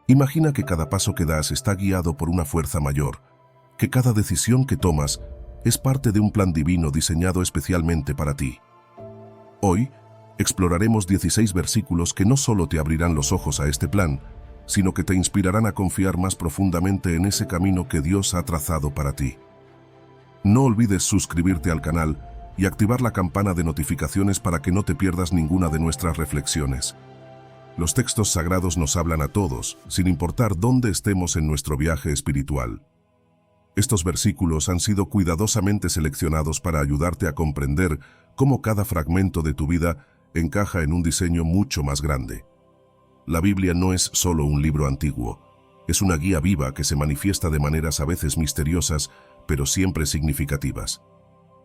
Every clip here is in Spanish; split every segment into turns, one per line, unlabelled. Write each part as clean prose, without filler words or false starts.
Imagina que cada paso que das está guiado por una fuerza mayor, que cada decisión que tomas es parte de un plan divino diseñado especialmente para ti. Hoy, exploraremos 16 versículos que no solo te abrirán los ojos a este plan, sino que te inspirarán a confiar más profundamente en ese camino que Dios ha trazado para ti. No olvides suscribirte al canal y activar la campana de notificaciones para que no te pierdas ninguna de nuestras reflexiones. Los textos sagrados nos hablan a todos, sin importar dónde estemos en nuestro viaje espiritual. Estos versículos han sido cuidadosamente seleccionados para ayudarte a comprender cómo cada fragmento de tu vida encaja en un diseño mucho más grande. La Biblia no es solo un libro antiguo, es una guía viva que se manifiesta de maneras a veces misteriosas, pero siempre significativas.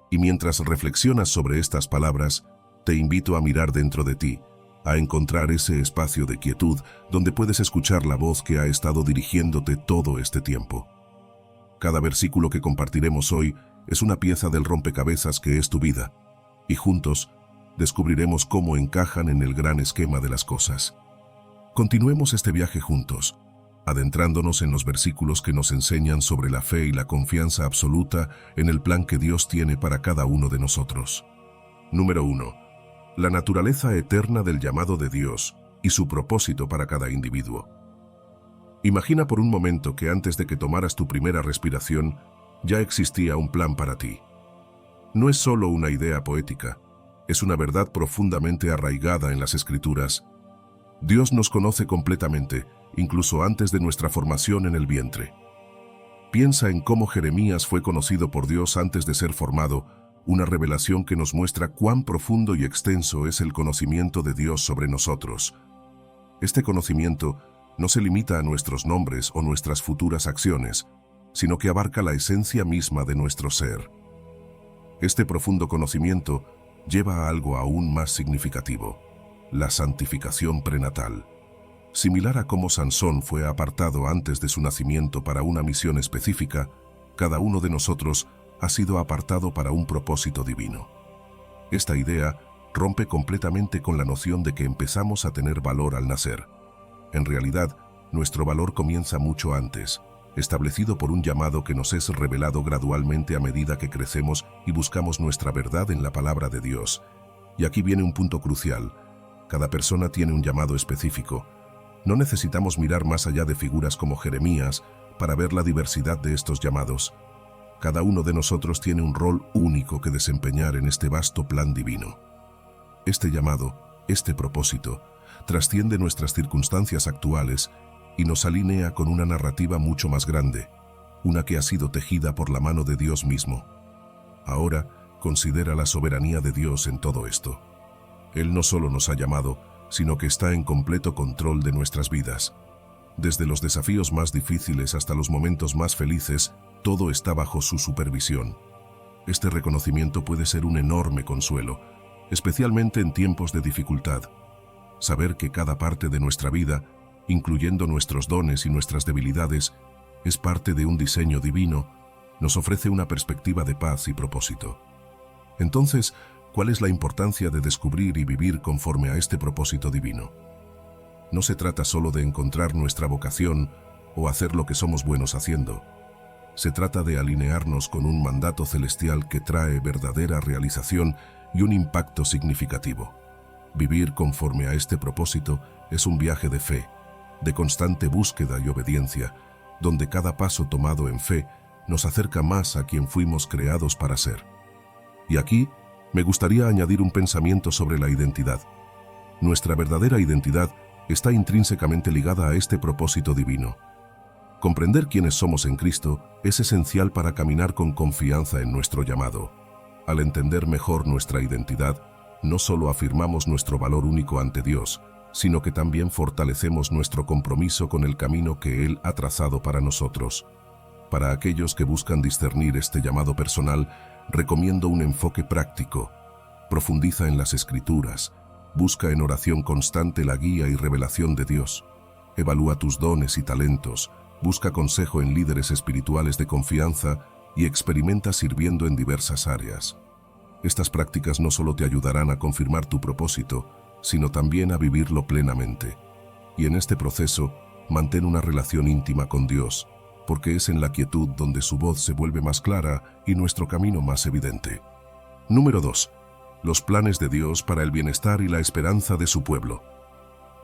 Y mientras reflexionas sobre estas palabras, te invito a mirar dentro de ti, a encontrar ese espacio de quietud donde puedes escuchar la voz que ha estado dirigiéndote todo este tiempo. Cada versículo que compartiremos hoy es una pieza del rompecabezas que es tu vida, y juntos descubriremos cómo encajan en el gran esquema de las cosas. Continuemos este viaje juntos, adentrándonos en los versículos que nos enseñan sobre la fe y la confianza absoluta en el plan que Dios tiene para cada uno de nosotros. Número 1. La naturaleza eterna del llamado de Dios y su propósito para cada individuo. Imagina por un momento que antes de que tomaras tu primera respiración, ya existía un plan para ti. No es solo una idea poética, es una verdad profundamente arraigada en las Escrituras. Dios nos conoce completamente, incluso antes de nuestra formación en el vientre. Piensa en cómo Jeremías fue conocido por Dios antes de ser formado, una revelación que nos muestra cuán profundo y extenso es el conocimiento de Dios sobre nosotros. Este conocimiento no se limita a nuestros nombres o nuestras futuras acciones, sino que abarca la esencia misma de nuestro ser. Este profundo conocimiento lleva a algo aún más significativo: la santificación prenatal. Similar a cómo Sansón fue apartado antes de su nacimiento para una misión específica, cada uno de nosotros ha sido apartado para un propósito divino. Esta idea rompe completamente con la noción de que empezamos a tener valor al nacer. En realidad, nuestro valor comienza mucho antes, establecido por un llamado que nos es revelado gradualmente a medida que crecemos y buscamos nuestra verdad en la palabra de Dios. Y aquí viene un punto crucial: cada persona tiene un llamado específico. No necesitamos mirar más allá de figuras como Jeremías para ver la diversidad de estos llamados. Cada uno de nosotros tiene un rol único que desempeñar en este vasto plan divino. Este llamado, este propósito, trasciende nuestras circunstancias actuales y nos alinea con una narrativa mucho más grande, una que ha sido tejida por la mano de Dios mismo. Ahora, considera la soberanía de Dios en todo esto. Él no solo nos ha llamado, sino que está en completo control de nuestras vidas. Desde los desafíos más difíciles hasta los momentos más felices, todo está bajo su supervisión. Este reconocimiento puede ser un enorme consuelo, especialmente en tiempos de dificultad. Saber que cada parte de nuestra vida, incluyendo nuestros dones y nuestras debilidades, es parte de un diseño divino, nos ofrece una perspectiva de paz y propósito. Entonces, ¿cuál es la importancia de descubrir y vivir conforme a este propósito divino? No se trata solo de encontrar nuestra vocación o hacer lo que somos buenos haciendo. Se trata de alinearnos con un mandato celestial que trae verdadera realización y un impacto significativo. Vivir conforme a este propósito es un viaje de fe, de constante búsqueda y obediencia, donde cada paso tomado en fe nos acerca más a quien fuimos creados para ser. Y aquí me gustaría añadir un pensamiento sobre la identidad. Nuestra verdadera identidad está intrínsecamente ligada a este propósito divino. Comprender quiénes somos en Cristo es esencial para caminar con confianza en nuestro llamado. Al entender mejor nuestra identidad, no solo afirmamos nuestro valor único ante Dios, sino que también fortalecemos nuestro compromiso con el camino que Él ha trazado para nosotros. Para aquellos que buscan discernir este llamado personal, recomiendo un enfoque práctico. Profundiza en las Escrituras, busca en oración constante la guía y revelación de Dios. Evalúa tus dones y talentos, busca consejo en líderes espirituales de confianza y experimenta sirviendo en diversas áreas. Estas prácticas no solo te ayudarán a confirmar tu propósito, sino también a vivirlo plenamente. Y en este proceso, Mantén una relación íntima con Dios, porque es en la quietud donde su voz se vuelve más clara y nuestro camino más evidente. Número 2. Los planes de Dios para el bienestar y la esperanza de su pueblo.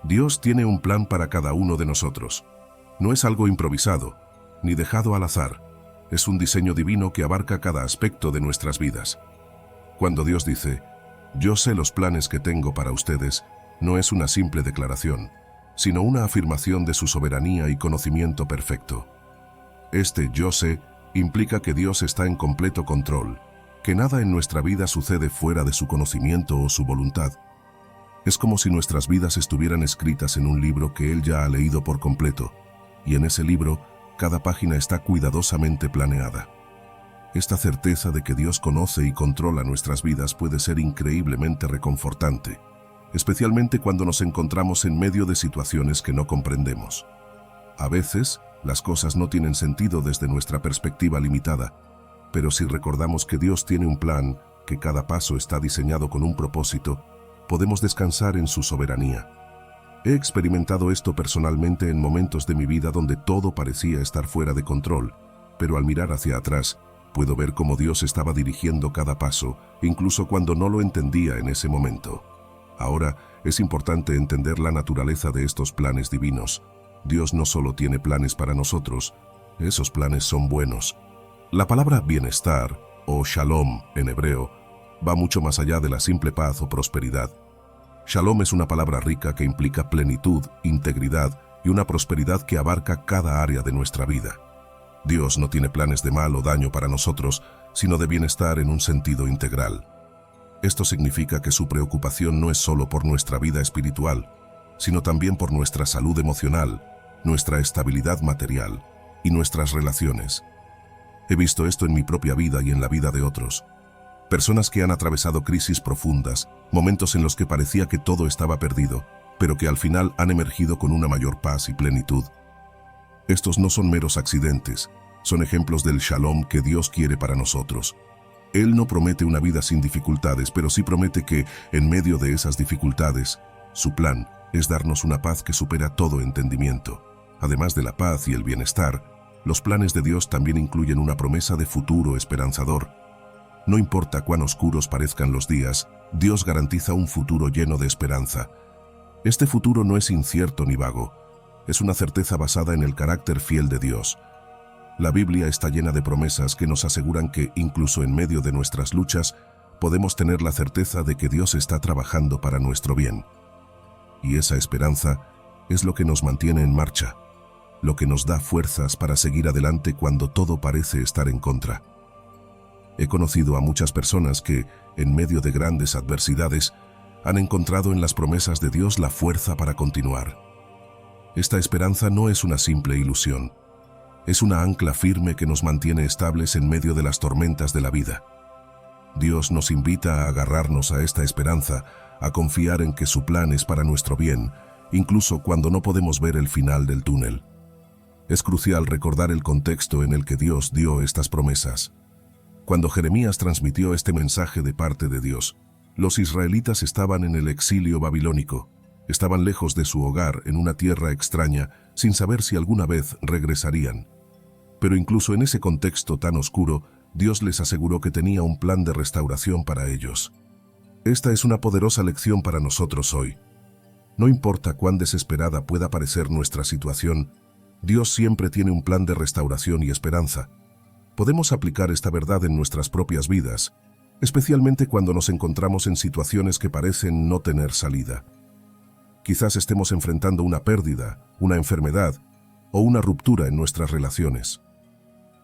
Dios tiene un plan para cada uno de nosotros. No es algo improvisado, ni dejado al azar. Es un diseño divino que abarca cada aspecto de nuestras vidas. Cuando Dios dice, "Yo sé los planes que tengo para ustedes", no es una simple declaración, sino una afirmación de su soberanía y conocimiento perfecto. Este "yo sé" implica que Dios está en completo control, que nada en nuestra vida sucede fuera de su conocimiento o su voluntad. Es como si nuestras vidas estuvieran escritas en un libro que Él ya ha leído por completo, y en ese libro, cada página está cuidadosamente planeada. Esta certeza de que Dios conoce y controla nuestras vidas puede ser increíblemente reconfortante, especialmente cuando nos encontramos en medio de situaciones que no comprendemos. A veces, las cosas no tienen sentido desde nuestra perspectiva limitada, pero si recordamos que Dios tiene un plan, que cada paso está diseñado con un propósito, podemos descansar en su soberanía. He experimentado esto personalmente en momentos de mi vida donde todo parecía estar fuera de control, pero al mirar hacia atrás, puedo ver cómo Dios estaba dirigiendo cada paso, incluso cuando no lo entendía en ese momento. Ahora, es importante entender la naturaleza de estos planes divinos. Dios no solo tiene planes para nosotros, esos planes son buenos. La palabra bienestar, o shalom en hebreo, va mucho más allá de la simple paz o prosperidad. Shalom es una palabra rica que implica plenitud, integridad y una prosperidad que abarca cada área de nuestra vida. Dios no tiene planes de mal o daño para nosotros, sino de bienestar en un sentido integral. Esto significa que su preocupación no es solo por nuestra vida espiritual, sino también por nuestra salud emocional, nuestra estabilidad material y nuestras relaciones. He visto esto en mi propia vida y en la vida de otros. Personas que han atravesado crisis profundas, momentos en los que parecía que todo estaba perdido, pero que al final han emergido con una mayor paz y plenitud. Estos no son meros accidentes, son ejemplos del shalom que Dios quiere para nosotros. Él no promete una vida sin dificultades, pero sí promete que, en medio de esas dificultades, su plan es darnos una paz que supera todo entendimiento. Además de la paz y el bienestar, los planes de Dios también incluyen una promesa de futuro esperanzador. No importa cuán oscuros parezcan los días, Dios garantiza un futuro lleno de esperanza. Este futuro no es incierto ni vago, es una certeza basada en el carácter fiel de Dios. La Biblia está llena de promesas que nos aseguran que, incluso en medio de nuestras luchas, podemos tener la certeza de que Dios está trabajando para nuestro bien. Y esa esperanza es lo que nos mantiene en marcha, lo que nos da fuerzas para seguir adelante cuando todo parece estar en contra. He conocido a muchas personas que, en medio de grandes adversidades, han encontrado en las promesas de Dios la fuerza para continuar. Esta esperanza no es una simple ilusión, es una ancla firme que nos mantiene estables en medio de las tormentas de la vida. Dios nos invita a agarrarnos a esta esperanza, a confiar en que su plan es para nuestro bien, incluso cuando no podemos ver el final del túnel. Es crucial recordar el contexto en el que Dios dio estas promesas. Cuando Jeremías transmitió este mensaje de parte de Dios, los israelitas estaban en el exilio babilónico, estaban lejos de su hogar en una tierra extraña, sin saber si alguna vez regresarían. Pero incluso en ese contexto tan oscuro, Dios les aseguró que tenía un plan de restauración para ellos. Esta es una poderosa lección para nosotros hoy. No importa cuán desesperada pueda parecer nuestra situación, Dios siempre tiene un plan de restauración y esperanza. Podemos aplicar esta verdad en nuestras propias vidas, especialmente cuando nos encontramos en situaciones que parecen no tener salida. Quizás estemos enfrentando una pérdida, una enfermedad o una ruptura en nuestras relaciones.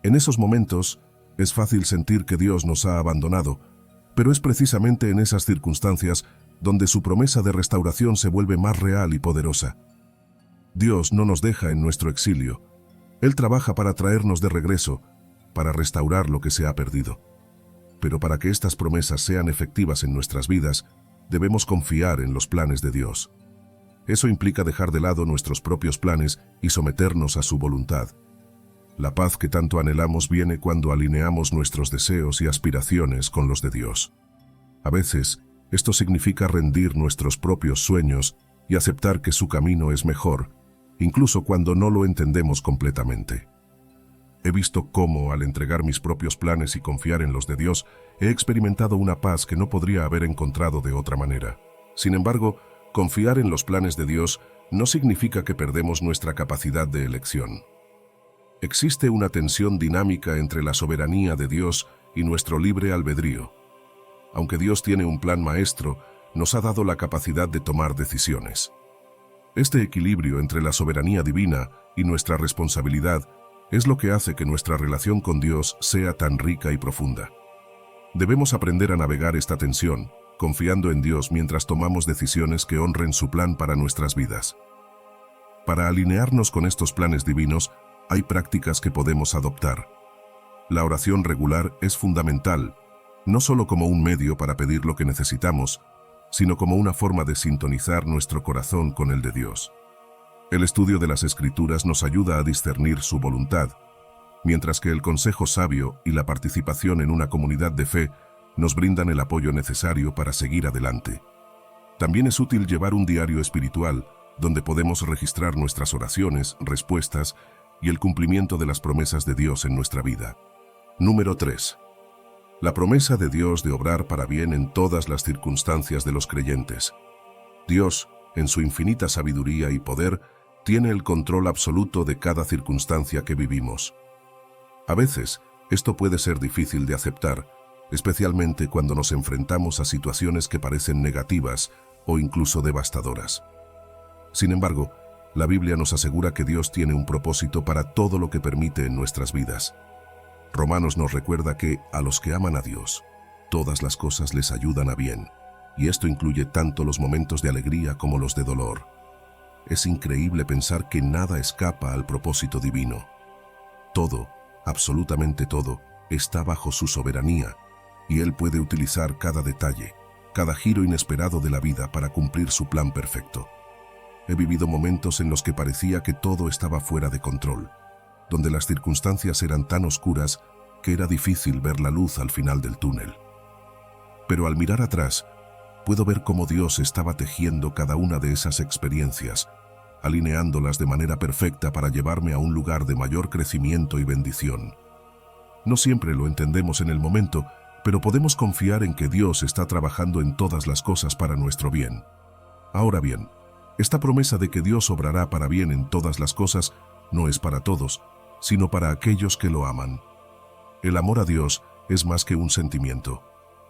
En esos momentos, es fácil sentir que Dios nos ha abandonado, pero es precisamente en esas circunstancias donde su promesa de restauración se vuelve más real y poderosa. Dios no nos deja en nuestro exilio. Él trabaja para traernos de regreso, para restaurar lo que se ha perdido. Pero para que estas promesas sean efectivas en nuestras vidas, debemos confiar en los planes de Dios. Eso implica dejar de lado nuestros propios planes y someternos a su voluntad. La paz que tanto anhelamos viene cuando alineamos nuestros deseos y aspiraciones con los de Dios. A veces, esto significa rendir nuestros propios sueños y aceptar que su camino es mejor, incluso cuando no lo entendemos completamente. He visto cómo, al entregar mis propios planes y confiar en los de Dios, he experimentado una paz que no podría haber encontrado de otra manera. Sin embargo, confiar en los planes de Dios no significa que perdemos nuestra capacidad de elección. Existe una tensión dinámica entre la soberanía de Dios y nuestro libre albedrío. Aunque Dios tiene un plan maestro, nos ha dado la capacidad de tomar decisiones. Este equilibrio entre la soberanía divina y nuestra responsabilidad es lo que hace que nuestra relación con Dios sea tan rica y profunda. Debemos aprender a navegar esta tensión, confiando en Dios mientras tomamos decisiones que honren su plan para nuestras vidas. Para alinearnos con estos planes divinos, hay prácticas que podemos adoptar. La oración regular es fundamental, no solo como un medio para pedir lo que necesitamos, sino como una forma de sintonizar nuestro corazón con el de Dios. El estudio de las Escrituras nos ayuda a discernir su voluntad, mientras que el consejo sabio y la participación en una comunidad de fe nos brindan el apoyo necesario para seguir adelante. También es útil llevar un diario espiritual, donde podemos registrar nuestras oraciones, respuestas y el cumplimiento de las promesas de Dios en nuestra vida. Número 3. La promesa de Dios de obrar para bien en todas las circunstancias de los creyentes. Dios, en su infinita sabiduría y poder, tiene el control absoluto de cada circunstancia que vivimos. A veces, esto puede ser difícil de aceptar, especialmente cuando nos enfrentamos a situaciones que parecen negativas o incluso devastadoras. Sin embargo, la Biblia nos asegura que Dios tiene un propósito para todo lo que permite en nuestras vidas. Romanos nos recuerda que, a los que aman a Dios, todas las cosas les ayudan a bien, y esto incluye tanto los momentos de alegría como los de dolor. Es increíble pensar que nada escapa al propósito divino. Todo, absolutamente todo, está bajo su soberanía, y Él puede utilizar cada detalle, cada giro inesperado de la vida para cumplir su plan perfecto. He vivido momentos en los que parecía que todo estaba fuera de control, donde las circunstancias eran tan oscuras que era difícil ver la luz al final del túnel. Pero al mirar atrás, puedo ver cómo Dios estaba tejiendo cada una de esas experiencias, alineándolas de manera perfecta para llevarme a un lugar de mayor crecimiento y bendición. No siempre lo entendemos en el momento, pero podemos confiar en que Dios está trabajando en todas las cosas para nuestro bien. Ahora bien, esta promesa de que Dios obrará para bien en todas las cosas no es para todos, sino para aquellos que lo aman. El amor a Dios es más que un sentimiento.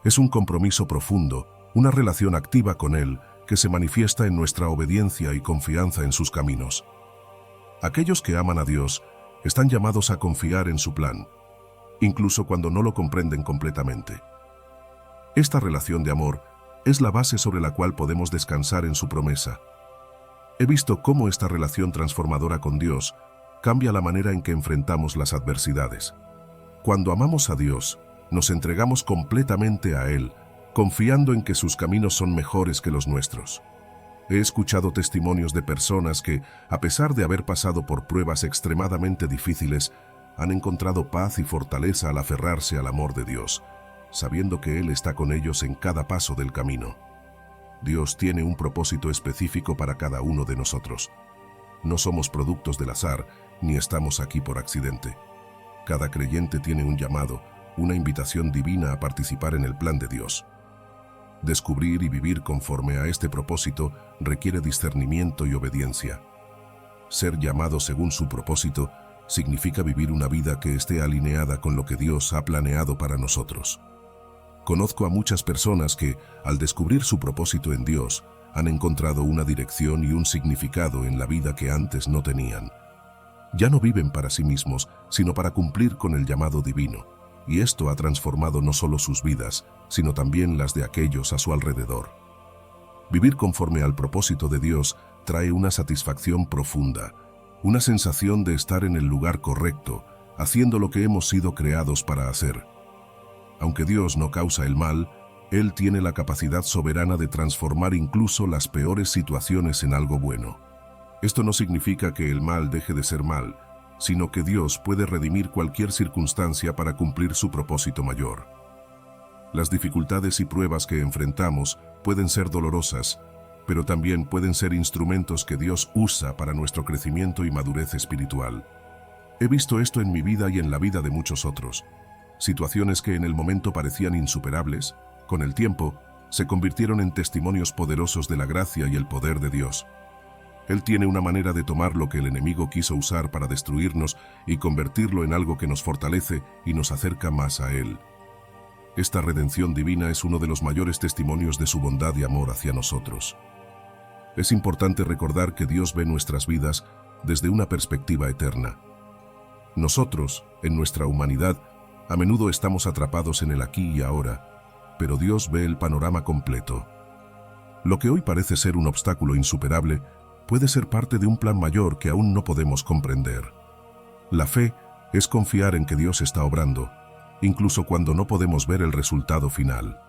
Es un compromiso profundo, una relación activa con Él que se manifiesta en nuestra obediencia y confianza en sus caminos. Aquellos que aman a Dios están llamados a confiar en su plan, incluso cuando no lo comprenden completamente. Esta relación de amor es la base sobre la cual podemos descansar en su promesa. He visto cómo esta relación transformadora con Dios cambia la manera en que enfrentamos las adversidades. Cuando amamos a Dios, nos entregamos completamente a Él, confiando en que sus caminos son mejores que los nuestros. He escuchado testimonios de personas que, a pesar de haber pasado por pruebas extremadamente difíciles, han encontrado paz y fortaleza al aferrarse al amor de Dios, sabiendo que Él está con ellos en cada paso del camino. Dios tiene un propósito específico para cada uno de nosotros. No somos productos del azar, ni estamos aquí por accidente. Cada creyente tiene un llamado, una invitación divina a participar en el plan de Dios. Descubrir y vivir conforme a este propósito requiere discernimiento y obediencia. Ser llamado según su propósito significa vivir una vida que esté alineada con lo que Dios ha planeado para nosotros. Conozco a muchas personas que, al descubrir su propósito en Dios, han encontrado una dirección y un significado en la vida que antes no tenían. Ya no viven para sí mismos, sino para cumplir con el llamado divino, y esto ha transformado no solo sus vidas, sino también las de aquellos a su alrededor. Vivir conforme al propósito de Dios trae una satisfacción profunda, una sensación de estar en el lugar correcto, haciendo lo que hemos sido creados para hacer. Aunque Dios no causa el mal, Él tiene la capacidad soberana de transformar incluso las peores situaciones en algo bueno. Esto no significa que el mal deje de ser mal, sino que Dios puede redimir cualquier circunstancia para cumplir su propósito mayor. Las dificultades y pruebas que enfrentamos pueden ser dolorosas, pero también pueden ser instrumentos que Dios usa para nuestro crecimiento y madurez espiritual. He visto esto en mi vida y en la vida de muchos otros. Situaciones que en el momento parecían insuperables, con el tiempo, se convirtieron en testimonios poderosos de la gracia y el poder de Dios. Él tiene una manera de tomar lo que el enemigo quiso usar para destruirnos y convertirlo en algo que nos fortalece y nos acerca más a Él. Esta redención divina es uno de los mayores testimonios de su bondad y amor hacia nosotros. Es importante recordar que Dios ve nuestras vidas desde una perspectiva eterna. Nosotros, en nuestra humanidad, a menudo estamos atrapados en el aquí y ahora, pero Dios ve el panorama completo. Lo que hoy parece ser un obstáculo insuperable puede ser parte de un plan mayor que aún no podemos comprender. La fe es confiar en que Dios está obrando, incluso cuando no podemos ver el resultado final.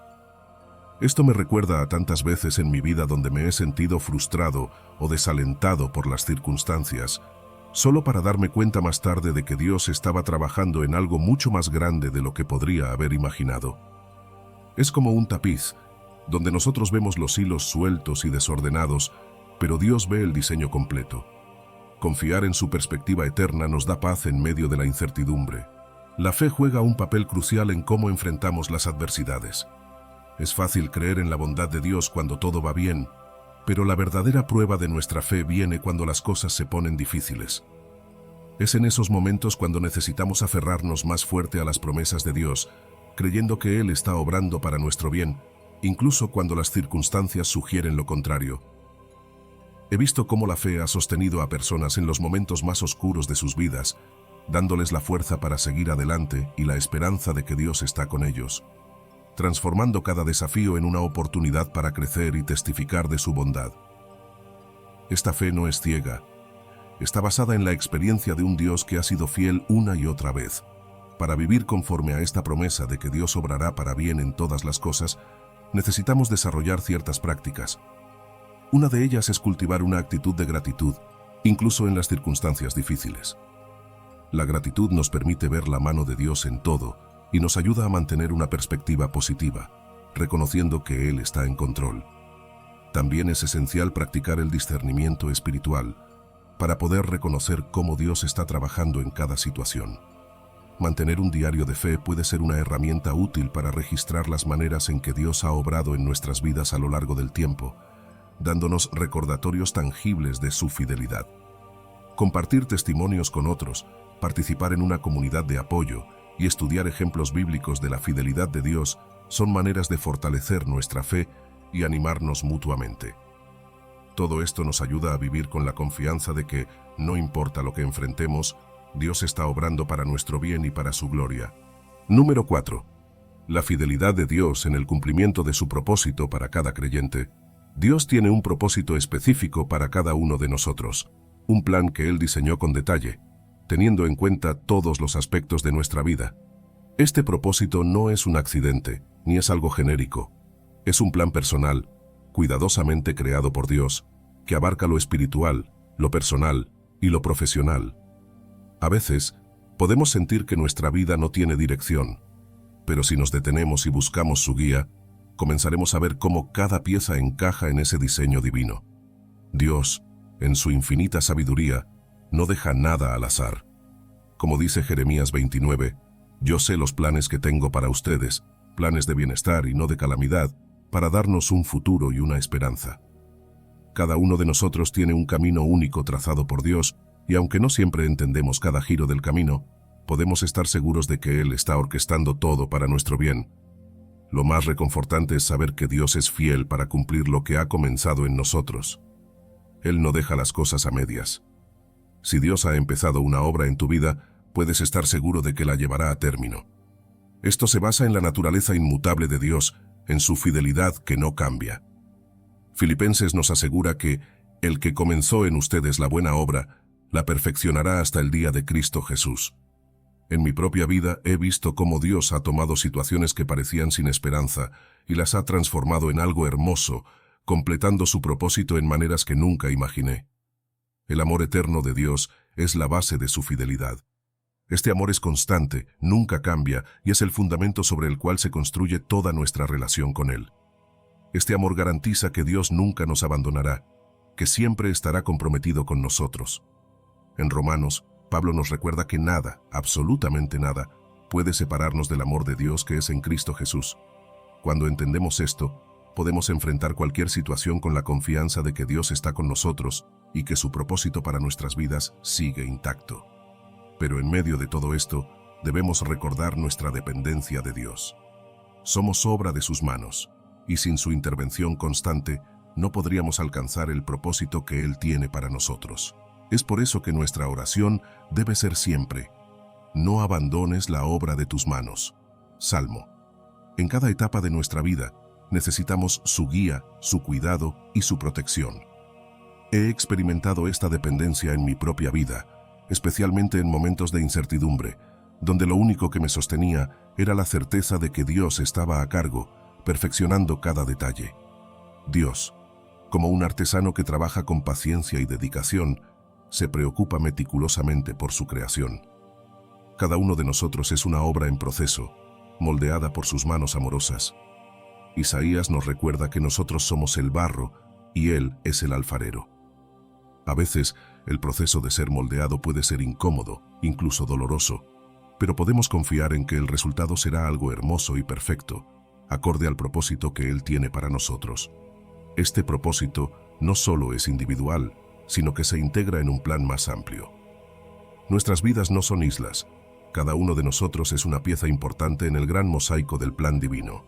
Esto me recuerda a tantas veces en mi vida donde me he sentido frustrado o desalentado por las circunstancias, solo para darme cuenta más tarde de que Dios estaba trabajando en algo mucho más grande de lo que podría haber imaginado. Es como un tapiz, donde nosotros vemos los hilos sueltos y desordenados, pero Dios ve el diseño completo. Confiar en su perspectiva eterna nos da paz en medio de la incertidumbre. La fe juega un papel crucial en cómo enfrentamos las adversidades. Es fácil creer en la bondad de Dios cuando todo va bien, pero la verdadera prueba de nuestra fe viene cuando las cosas se ponen difíciles. Es en esos momentos cuando necesitamos aferrarnos más fuerte a las promesas de Dios, creyendo que Él está obrando para nuestro bien, incluso cuando las circunstancias sugieren lo contrario. He visto cómo la fe ha sostenido a personas en los momentos más oscuros de sus vidas, dándoles la fuerza para seguir adelante y la esperanza de que Dios está con ellos, transformando cada desafío en una oportunidad para crecer y testificar de su bondad. Esta fe no es ciega. Está basada en la experiencia de un Dios que ha sido fiel una y otra vez. Para vivir conforme a esta promesa de que Dios obrará para bien en todas las cosas, necesitamos desarrollar ciertas prácticas. Una de ellas es cultivar una actitud de gratitud, incluso en las circunstancias difíciles. La gratitud nos permite ver la mano de Dios en todo y nos ayuda a mantener una perspectiva positiva, reconociendo que Él está en control. También es esencial practicar el discernimiento espiritual para poder reconocer cómo Dios está trabajando en cada situación. Mantener un diario de fe puede ser una herramienta útil para registrar las maneras en que Dios ha obrado en nuestras vidas a lo largo del tiempo, dándonos recordatorios tangibles de su fidelidad. Compartir testimonios con otros, participar en una comunidad de apoyo y estudiar ejemplos bíblicos de la fidelidad de Dios son maneras de fortalecer nuestra fe y animarnos mutuamente. Todo esto nos ayuda a vivir con la confianza de que, no importa lo que enfrentemos, Dios está obrando para nuestro bien y para su gloria. Número 4. La fidelidad de Dios en el cumplimiento de su propósito para cada creyente. Dios tiene un propósito específico para cada uno de nosotros, un plan que Él diseñó con detalle, teniendo en cuenta todos los aspectos de nuestra vida. Este propósito no es un accidente, ni es algo genérico. Es un plan personal, cuidadosamente creado por Dios, que abarca lo espiritual, lo personal y lo profesional. A veces, podemos sentir que nuestra vida no tiene dirección, pero si nos detenemos y buscamos su guía, comenzaremos a ver cómo cada pieza encaja en ese diseño divino. Dios, en su infinita sabiduría, no deja nada al azar. Como dice Jeremías 29, yo sé los planes que tengo para ustedes, planes de bienestar y no de calamidad, para darnos un futuro y una esperanza. Cada uno de nosotros tiene un camino único trazado por Dios, y aunque no siempre entendemos cada giro del camino, podemos estar seguros de que Él está orquestando todo para nuestro bien. Lo más reconfortante es saber que Dios es fiel para cumplir lo que ha comenzado en nosotros. Él no deja las cosas a medias. Si Dios ha empezado una obra en tu vida, puedes estar seguro de que la llevará a término. Esto se basa en la naturaleza inmutable de Dios, en su fidelidad que no cambia. Filipenses nos asegura que el que comenzó en ustedes la buena obra, la perfeccionará hasta el día de Cristo Jesús. En mi propia vida he visto cómo Dios ha tomado situaciones que parecían sin esperanza y las ha transformado en algo hermoso, completando su propósito en maneras que nunca imaginé. El amor eterno de Dios es la base de su fidelidad. Este amor es constante, nunca cambia y es el fundamento sobre el cual se construye toda nuestra relación con Él. Este amor garantiza que Dios nunca nos abandonará, que siempre estará comprometido con nosotros. En Romanos, Pablo nos recuerda que nada, absolutamente nada, puede separarnos del amor de Dios que es en Cristo Jesús. Cuando entendemos esto, podemos enfrentar cualquier situación con la confianza de que Dios está con nosotros y que su propósito para nuestras vidas sigue intacto. Pero en medio de todo esto, debemos recordar nuestra dependencia de Dios. Somos obra de sus manos, y sin su intervención constante, no podríamos alcanzar el propósito que Él tiene para nosotros. Es por eso que nuestra oración debe ser siempre: no abandones la obra de tus manos. Salmo. En cada etapa de nuestra vida, necesitamos su guía, su cuidado y su protección. He experimentado esta dependencia en mi propia vida, especialmente en momentos de incertidumbre, donde lo único que me sostenía era la certeza de que Dios estaba a cargo, perfeccionando cada detalle. Dios, como un artesano que trabaja con paciencia y dedicación, se preocupa meticulosamente por su creación. Cada uno de nosotros es una obra en proceso, moldeada por sus manos amorosas. Isaías nos recuerda que nosotros somos el barro y Él es el alfarero. A veces, el proceso de ser moldeado puede ser incómodo, incluso doloroso, pero podemos confiar en que el resultado será algo hermoso y perfecto, acorde al propósito que Él tiene para nosotros. Este propósito no solo es individual, sino que se integra en un plan más amplio. Nuestras vidas no son islas. Cada uno de nosotros es una pieza importante en el gran mosaico del plan divino.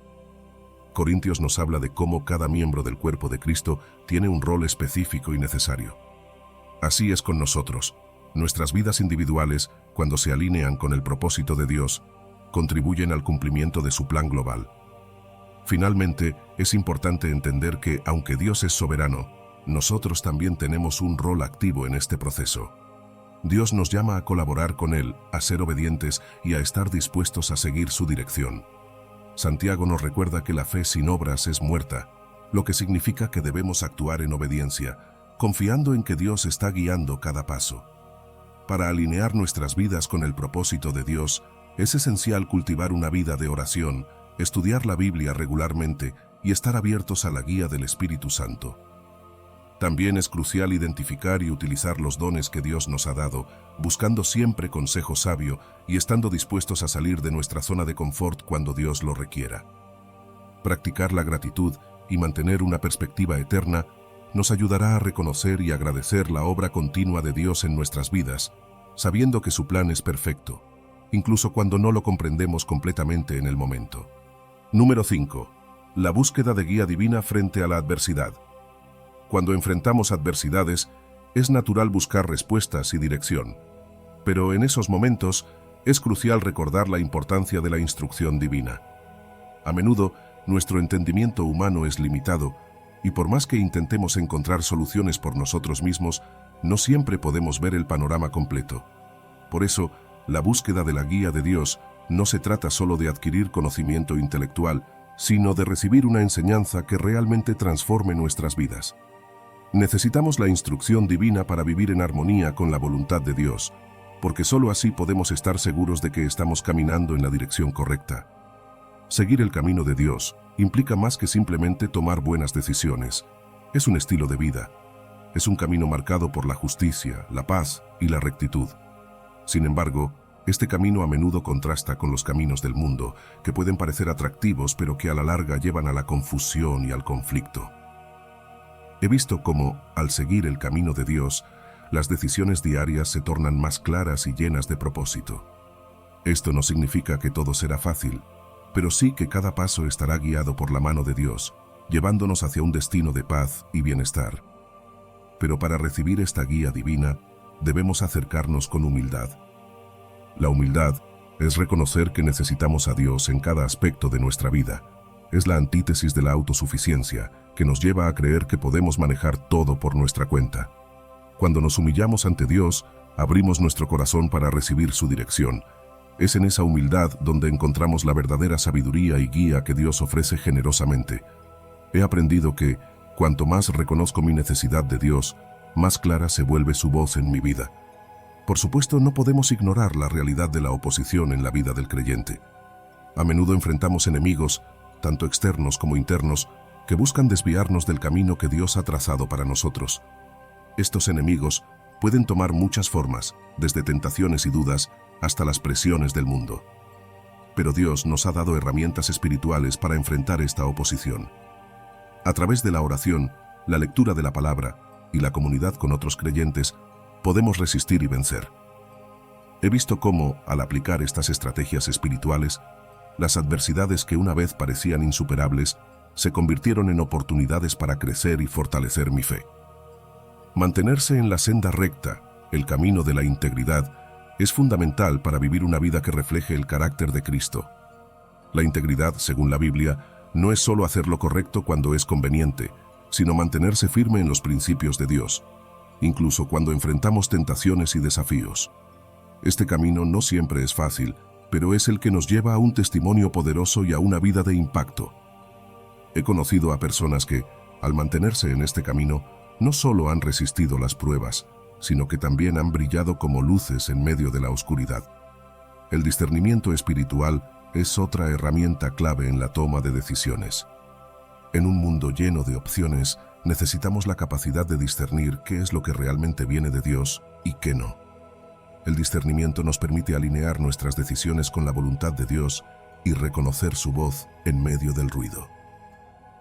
Corintios nos habla de cómo cada miembro del cuerpo de Cristo tiene un rol específico y necesario. Así es con nosotros. Nuestras vidas individuales, cuando se alinean con el propósito de Dios, contribuyen al cumplimiento de su plan global. Finalmente, es importante entender que, aunque Dios es soberano, nosotros también tenemos un rol activo en este proceso. Dios nos llama a colaborar con Él, a ser obedientes y a estar dispuestos a seguir su dirección. Santiago nos recuerda que la fe sin obras es muerta, lo que significa que debemos actuar en obediencia, confiando en que Dios está guiando cada paso. Para alinear nuestras vidas con el propósito de Dios, es esencial cultivar una vida de oración, estudiar la Biblia regularmente y estar abiertos a la guía del Espíritu Santo. También es crucial identificar y utilizar los dones que Dios nos ha dado, buscando siempre consejo sabio y estando dispuestos a salir de nuestra zona de confort cuando Dios lo requiera. Practicar la gratitud y mantener una perspectiva eterna nos ayudará a reconocer y agradecer la obra continua de Dios en nuestras vidas, sabiendo que su plan es perfecto, incluso cuando no lo comprendemos completamente en el momento. Número 5. La búsqueda de guía divina frente a la adversidad. Cuando enfrentamos adversidades, es natural buscar respuestas y dirección. Pero en esos momentos, es crucial recordar la importancia de la instrucción divina. A menudo, nuestro entendimiento humano es limitado, y por más que intentemos encontrar soluciones por nosotros mismos, no siempre podemos ver el panorama completo. Por eso, la búsqueda de la guía de Dios no se trata solo de adquirir conocimiento intelectual, sino de recibir una enseñanza que realmente transforme nuestras vidas. Necesitamos la instrucción divina para vivir en armonía con la voluntad de Dios, porque solo así podemos estar seguros de que estamos caminando en la dirección correcta. Seguir el camino de Dios implica más que simplemente tomar buenas decisiones. Es un estilo de vida. Es un camino marcado por la justicia, la paz y la rectitud. Sin embargo, este camino a menudo contrasta con los caminos del mundo, que pueden parecer atractivos pero que a la larga llevan a la confusión y al conflicto. He visto cómo, al seguir el camino de Dios, las decisiones diarias se tornan más claras y llenas de propósito. Esto no significa que todo será fácil, pero sí que cada paso estará guiado por la mano de Dios, llevándonos hacia un destino de paz y bienestar. Pero para recibir esta guía divina, debemos acercarnos con humildad. La humildad es reconocer que necesitamos a Dios en cada aspecto de nuestra vida. Es la antítesis de la autosuficiencia, que nos lleva a creer que podemos manejar todo por nuestra cuenta. Cuando nos humillamos ante Dios, abrimos nuestro corazón para recibir su dirección. Es en esa humildad donde encontramos la verdadera sabiduría y guía que Dios ofrece generosamente. He aprendido que, cuanto más reconozco mi necesidad de Dios, más clara se vuelve su voz en mi vida. Por supuesto, no podemos ignorar la realidad de la oposición en la vida del creyente. A menudo enfrentamos enemigos, tanto externos como internos, que buscan desviarnos del camino que Dios ha trazado para nosotros. Estos enemigos pueden tomar muchas formas, desde tentaciones y dudas hasta las presiones del mundo. Pero Dios nos ha dado herramientas espirituales para enfrentar esta oposición. A través de la oración, la lectura de la palabra y la comunidad con otros creyentes, podemos resistir y vencer. He visto cómo, al aplicar estas estrategias espirituales, las adversidades que una vez parecían insuperables se convirtieron en oportunidades para crecer y fortalecer mi fe. Mantenerse en la senda recta, el camino de la integridad, es fundamental para vivir una vida que refleje el carácter de Cristo. La integridad, según la Biblia, no es solo hacer lo correcto cuando es conveniente, sino mantenerse firme en los principios de Dios, incluso cuando enfrentamos tentaciones y desafíos. Este camino no siempre es fácil, pero es el que nos lleva a un testimonio poderoso y a una vida de impacto. He conocido a personas que, al mantenerse en este camino, no solo han resistido las pruebas, sino que también han brillado como luces en medio de la oscuridad. El discernimiento espiritual es otra herramienta clave en la toma de decisiones. En un mundo lleno de opciones, necesitamos la capacidad de discernir qué es lo que realmente viene de Dios y qué no. El discernimiento nos permite alinear nuestras decisiones con la voluntad de Dios y reconocer su voz en medio del ruido.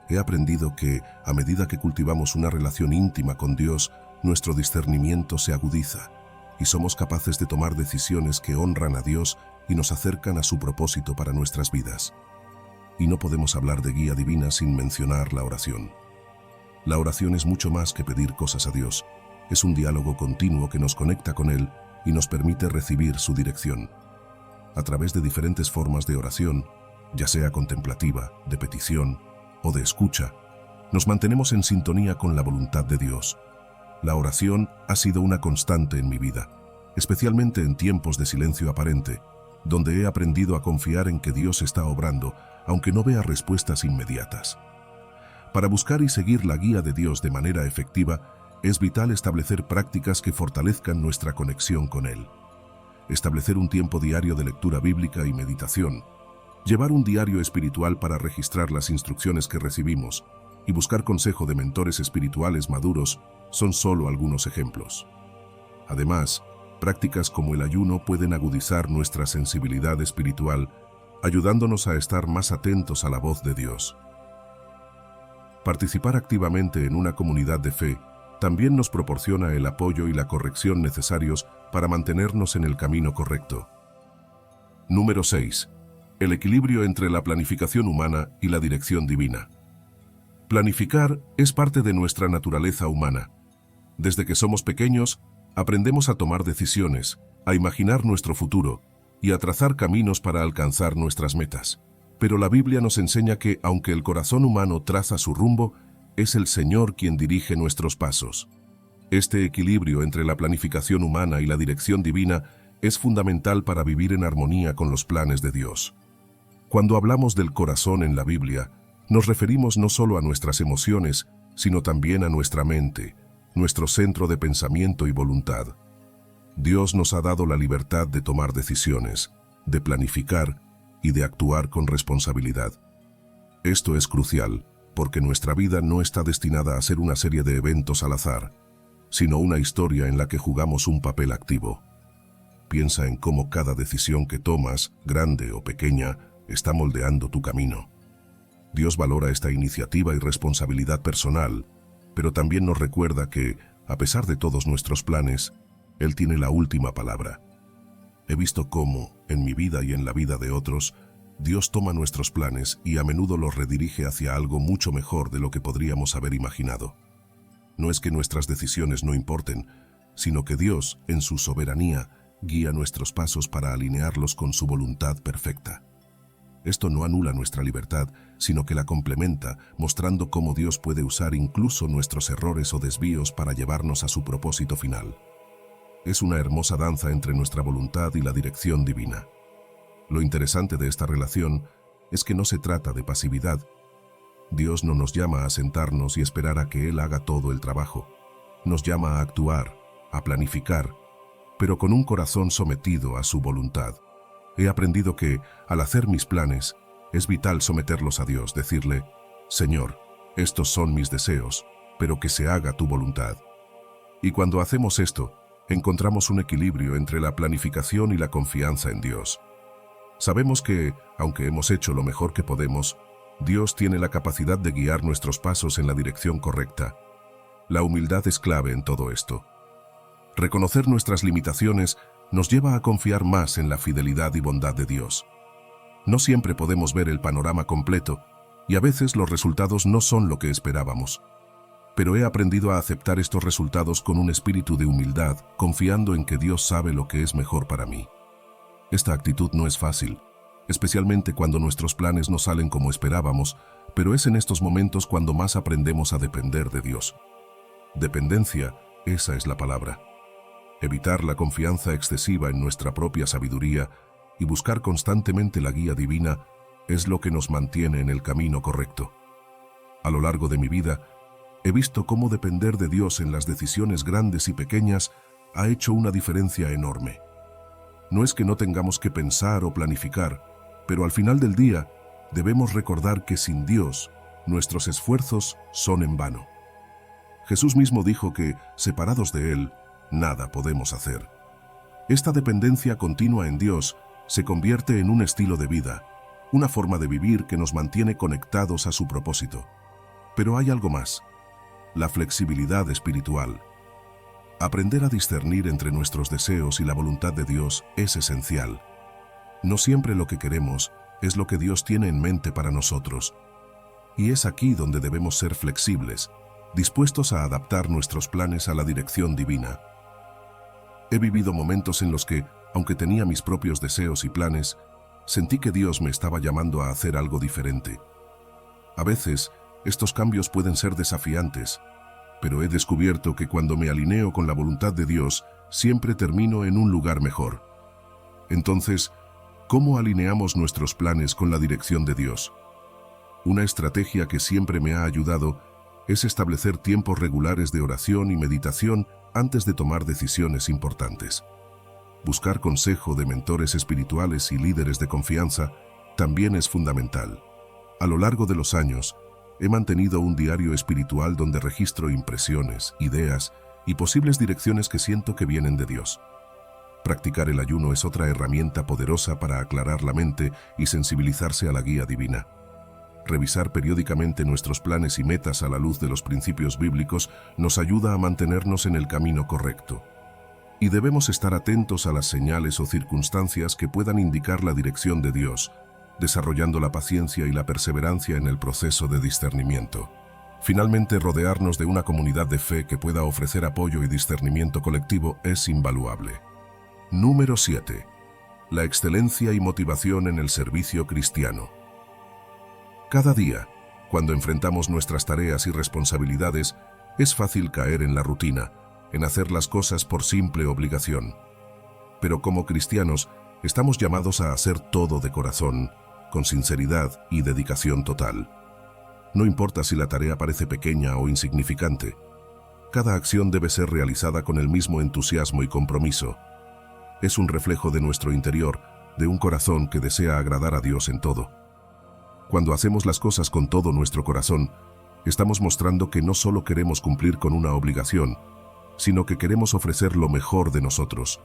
He aprendido que, a medida que cultivamos una relación íntima con Dios, nuestro discernimiento se agudiza y somos capaces de tomar decisiones que honran a Dios y nos acercan a su propósito para nuestras vidas. Y no podemos hablar de guía divina sin mencionar la oración. La oración es mucho más que pedir cosas a Dios. Es un diálogo continuo que nos conecta con Él y nos permite recibir su dirección. A través de diferentes formas de oración, ya sea contemplativa, de petición o de escucha, nos mantenemos en sintonía con la voluntad de Dios. La oración ha sido una constante en mi vida, especialmente en tiempos de silencio aparente, donde he aprendido a confiar en que Dios está obrando, aunque no vea respuestas inmediatas. Para buscar y seguir la guía de Dios de manera efectiva, es vital establecer prácticas que fortalezcan nuestra conexión con Él. Establecer un tiempo diario de lectura bíblica y meditación, llevar un diario espiritual para registrar las instrucciones que recibimos y buscar consejo de mentores espirituales maduros son solo algunos ejemplos. Además, prácticas como el ayuno pueden agudizar nuestra sensibilidad espiritual, ayudándonos a estar más atentos a la voz de Dios. Participar activamente en una comunidad de fe también nos proporciona el apoyo y la corrección necesarios para mantenernos en el camino correcto. Número 6. El equilibrio entre la planificación humana y la dirección divina. Planificar es parte de nuestra naturaleza humana. Desde que somos pequeños, aprendemos a tomar decisiones, a imaginar nuestro futuro y a trazar caminos para alcanzar nuestras metas. Pero la Biblia nos enseña que, aunque el corazón humano traza su rumbo, es el Señor quien dirige nuestros pasos. Este equilibrio entre la planificación humana y la dirección divina es fundamental para vivir en armonía con los planes de Dios. Cuando hablamos del corazón en la Biblia, nos referimos no solo a nuestras emociones, sino también a nuestra mente, nuestro centro de pensamiento y voluntad. Dios nos ha dado la libertad de tomar decisiones, de planificar y de actuar con responsabilidad. Esto es crucial, porque nuestra vida no está destinada a ser una serie de eventos al azar, sino una historia en la que jugamos un papel activo. Piensa en cómo cada decisión que tomas, grande o pequeña, está moldeando tu camino. Dios valora esta iniciativa y responsabilidad personal, pero también nos recuerda que, a pesar de todos nuestros planes, Él tiene la última palabra. He visto cómo, en mi vida y en la vida de otros, Dios toma nuestros planes y a menudo los redirige hacia algo mucho mejor de lo que podríamos haber imaginado. No es que nuestras decisiones no importen, sino que Dios, en su soberanía, guía nuestros pasos para alinearlos con su voluntad perfecta. Esto no anula nuestra libertad, sino que la complementa, mostrando cómo Dios puede usar incluso nuestros errores o desvíos para llevarnos a su propósito final. Es una hermosa danza entre nuestra voluntad y la dirección divina. Lo interesante de esta relación es que no se trata de pasividad. Dios no nos llama a sentarnos y esperar a que Él haga todo el trabajo. Nos llama a actuar, a planificar, pero con un corazón sometido a su voluntad. He aprendido que, al hacer mis planes, es vital someterlos a Dios, decirle: Señor, estos son mis deseos, pero que se haga tu voluntad. Y cuando hacemos esto, encontramos un equilibrio entre la planificación y la confianza en Dios. Sabemos que, aunque hemos hecho lo mejor que podemos, Dios tiene la capacidad de guiar nuestros pasos en la dirección correcta. La humildad es clave en todo esto. Reconocer nuestras limitaciones nos lleva a confiar más en la fidelidad y bondad de Dios. No siempre podemos ver el panorama completo, y a veces los resultados no son lo que esperábamos. Pero he aprendido a aceptar estos resultados con un espíritu de humildad, confiando en que Dios sabe lo que es mejor para mí. Esta actitud no es fácil, especialmente cuando nuestros planes no salen como esperábamos, pero es en estos momentos cuando más aprendemos a depender de Dios. Dependencia, esa es la palabra. Evitar la confianza excesiva en nuestra propia sabiduría y buscar constantemente la guía divina es lo que nos mantiene en el camino correcto. A lo largo de mi vida, he visto cómo depender de Dios en las decisiones grandes y pequeñas ha hecho una diferencia enorme. No es que no tengamos que pensar o planificar, pero al final del día debemos recordar que sin Dios, nuestros esfuerzos son en vano. Jesús mismo dijo que, separados de Él, nada podemos hacer. Esta dependencia continua en Dios se convierte en un estilo de vida, una forma de vivir que nos mantiene conectados a su propósito. Pero hay algo más: la flexibilidad espiritual. Aprender a discernir entre nuestros deseos y la voluntad de Dios es esencial. No siempre lo que queremos es lo que Dios tiene en mente para nosotros. Y es aquí donde debemos ser flexibles, dispuestos a adaptar nuestros planes a la dirección divina. He vivido momentos en los que, aunque tenía mis propios deseos y planes, sentí que Dios me estaba llamando a hacer algo diferente. A veces, estos cambios pueden ser desafiantes, pero he descubierto que cuando me alineo con la voluntad de Dios, siempre termino en un lugar mejor. Entonces, ¿cómo alineamos nuestros planes con la dirección de Dios? Una estrategia que siempre me ha ayudado es establecer tiempos regulares de oración y meditación antes de tomar decisiones importantes. Buscar consejo de mentores espirituales y líderes de confianza también es fundamental. A lo largo de los años, he mantenido un diario espiritual donde registro impresiones, ideas y posibles direcciones que siento que vienen de Dios. Practicar el ayuno es otra herramienta poderosa para aclarar la mente y sensibilizarse a la guía divina. Revisar periódicamente nuestros planes y metas a la luz de los principios bíblicos nos ayuda a mantenernos en el camino correcto. Y debemos estar atentos a las señales o circunstancias que puedan indicar la dirección de Dios, desarrollando la paciencia y la perseverancia en el proceso de discernimiento. Finalmente, rodearnos de una comunidad de fe que pueda ofrecer apoyo y discernimiento colectivo es invaluable. Número 7. La excelencia y motivación en el servicio cristiano. Cada día, cuando enfrentamos nuestras tareas y responsabilidades, es fácil caer en la rutina, en hacer las cosas por simple obligación. Pero como cristianos, estamos llamados a hacer todo de corazón, con sinceridad y dedicación total. No importa si la tarea parece pequeña o insignificante, cada acción debe ser realizada con el mismo entusiasmo y compromiso. Es un reflejo de nuestro interior, de un corazón que desea agradar a Dios en todo. Cuando hacemos las cosas con todo nuestro corazón, estamos mostrando que no solo queremos cumplir con una obligación, sino que queremos ofrecer lo mejor de nosotros,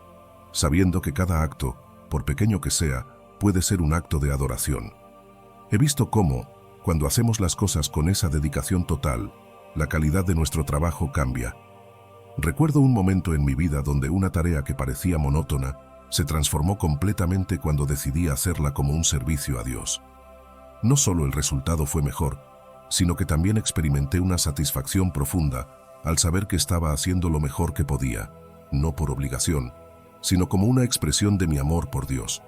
sabiendo que cada acto, por pequeño que sea, puede ser un acto de adoración. He visto cómo, cuando hacemos las cosas con esa dedicación total, la calidad de nuestro trabajo cambia. Recuerdo un momento en mi vida donde una tarea que parecía monótona se transformó completamente cuando decidí hacerla como un servicio a Dios. No solo el resultado fue mejor, sino que también experimenté una satisfacción profunda al saber que estaba haciendo lo mejor que podía, no por obligación, sino como una expresión de mi amor por Dios.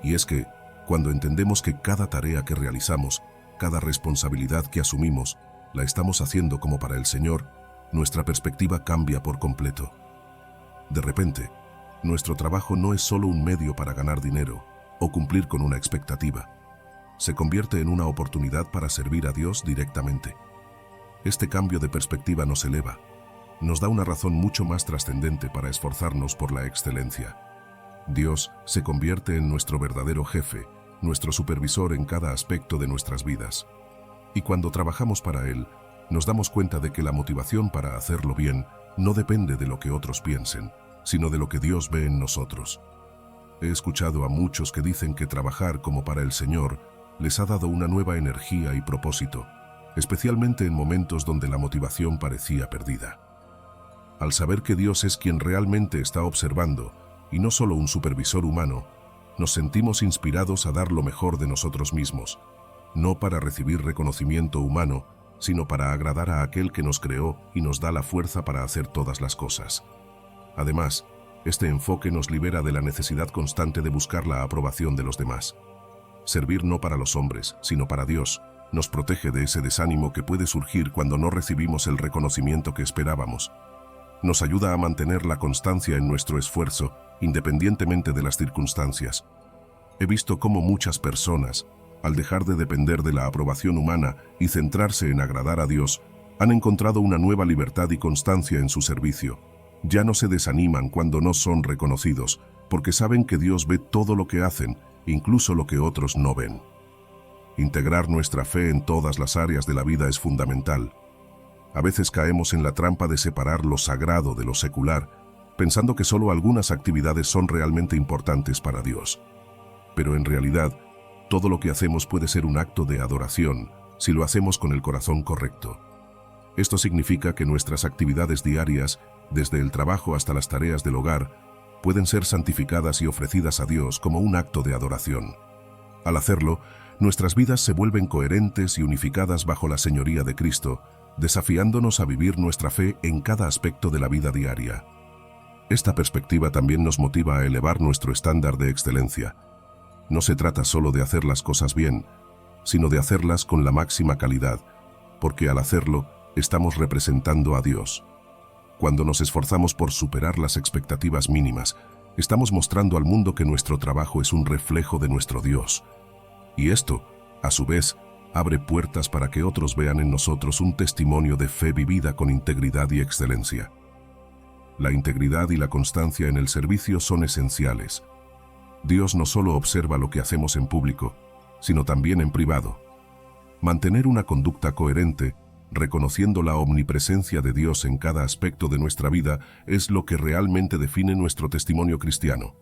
Y es que, cuando entendemos que cada tarea que realizamos, cada responsabilidad que asumimos, la estamos haciendo como para el Señor, nuestra perspectiva cambia por completo. De repente, nuestro trabajo no es solo un medio para ganar dinero o cumplir con una expectativa. Se convierte en una oportunidad para servir a Dios directamente. Este cambio de perspectiva nos eleva, nos da una razón mucho más trascendente para esforzarnos por la excelencia. Dios se convierte en nuestro verdadero jefe, nuestro supervisor en cada aspecto de nuestras vidas. Y cuando trabajamos para Él, nos damos cuenta de que la motivación para hacerlo bien no depende de lo que otros piensen, sino de lo que Dios ve en nosotros. He escuchado a muchos que dicen que trabajar como para el Señor les ha dado una nueva energía y propósito, especialmente en momentos donde la motivación parecía perdida. Al saber que Dios es quien realmente está observando, y no solo un supervisor humano, nos sentimos inspirados a dar lo mejor de nosotros mismos, no para recibir reconocimiento humano, sino para agradar a aquel que nos creó y nos da la fuerza para hacer todas las cosas. Además, este enfoque nos libera de la necesidad constante de buscar la aprobación de los demás. Servir no para los hombres, sino para Dios, nos protege de ese desánimo que puede surgir cuando no recibimos el reconocimiento que esperábamos. Nos ayuda a mantener la constancia en nuestro esfuerzo, independientemente de las circunstancias. He visto cómo muchas personas, al dejar de depender de la aprobación humana y centrarse en agradar a Dios, han encontrado una nueva libertad y constancia en su servicio. Ya no se desaniman cuando no son reconocidos, porque saben que Dios ve todo lo que hacen, incluso lo que otros no ven. Integrar nuestra fe en todas las áreas de la vida es fundamental. A veces caemos en la trampa de separar lo sagrado de lo secular, pensando que solo algunas actividades son realmente importantes para Dios. Pero en realidad, todo lo que hacemos puede ser un acto de adoración, si lo hacemos con el corazón correcto. Esto significa que nuestras actividades diarias, desde el trabajo hasta las tareas del hogar, pueden ser santificadas y ofrecidas a Dios como un acto de adoración. Al hacerlo, nuestras vidas se vuelven coherentes y unificadas bajo la señoría de Cristo, desafiándonos a vivir nuestra fe en cada aspecto de la vida diaria. Esta perspectiva también nos motiva a elevar nuestro estándar de excelencia. No se trata solo de hacer las cosas bien, sino de hacerlas con la máxima calidad, porque al hacerlo, estamos representando a Dios. Cuando nos esforzamos por superar las expectativas mínimas, estamos mostrando al mundo que nuestro trabajo es un reflejo de nuestro Dios. Y esto, a su vez, abre puertas para que otros vean en nosotros un testimonio de fe vivida con integridad y excelencia. La integridad y la constancia en el servicio son esenciales. Dios no solo observa lo que hacemos en público, sino también en privado. Mantener una conducta coherente, reconociendo la omnipresencia de Dios en cada aspecto de nuestra vida, es lo que realmente define nuestro testimonio cristiano.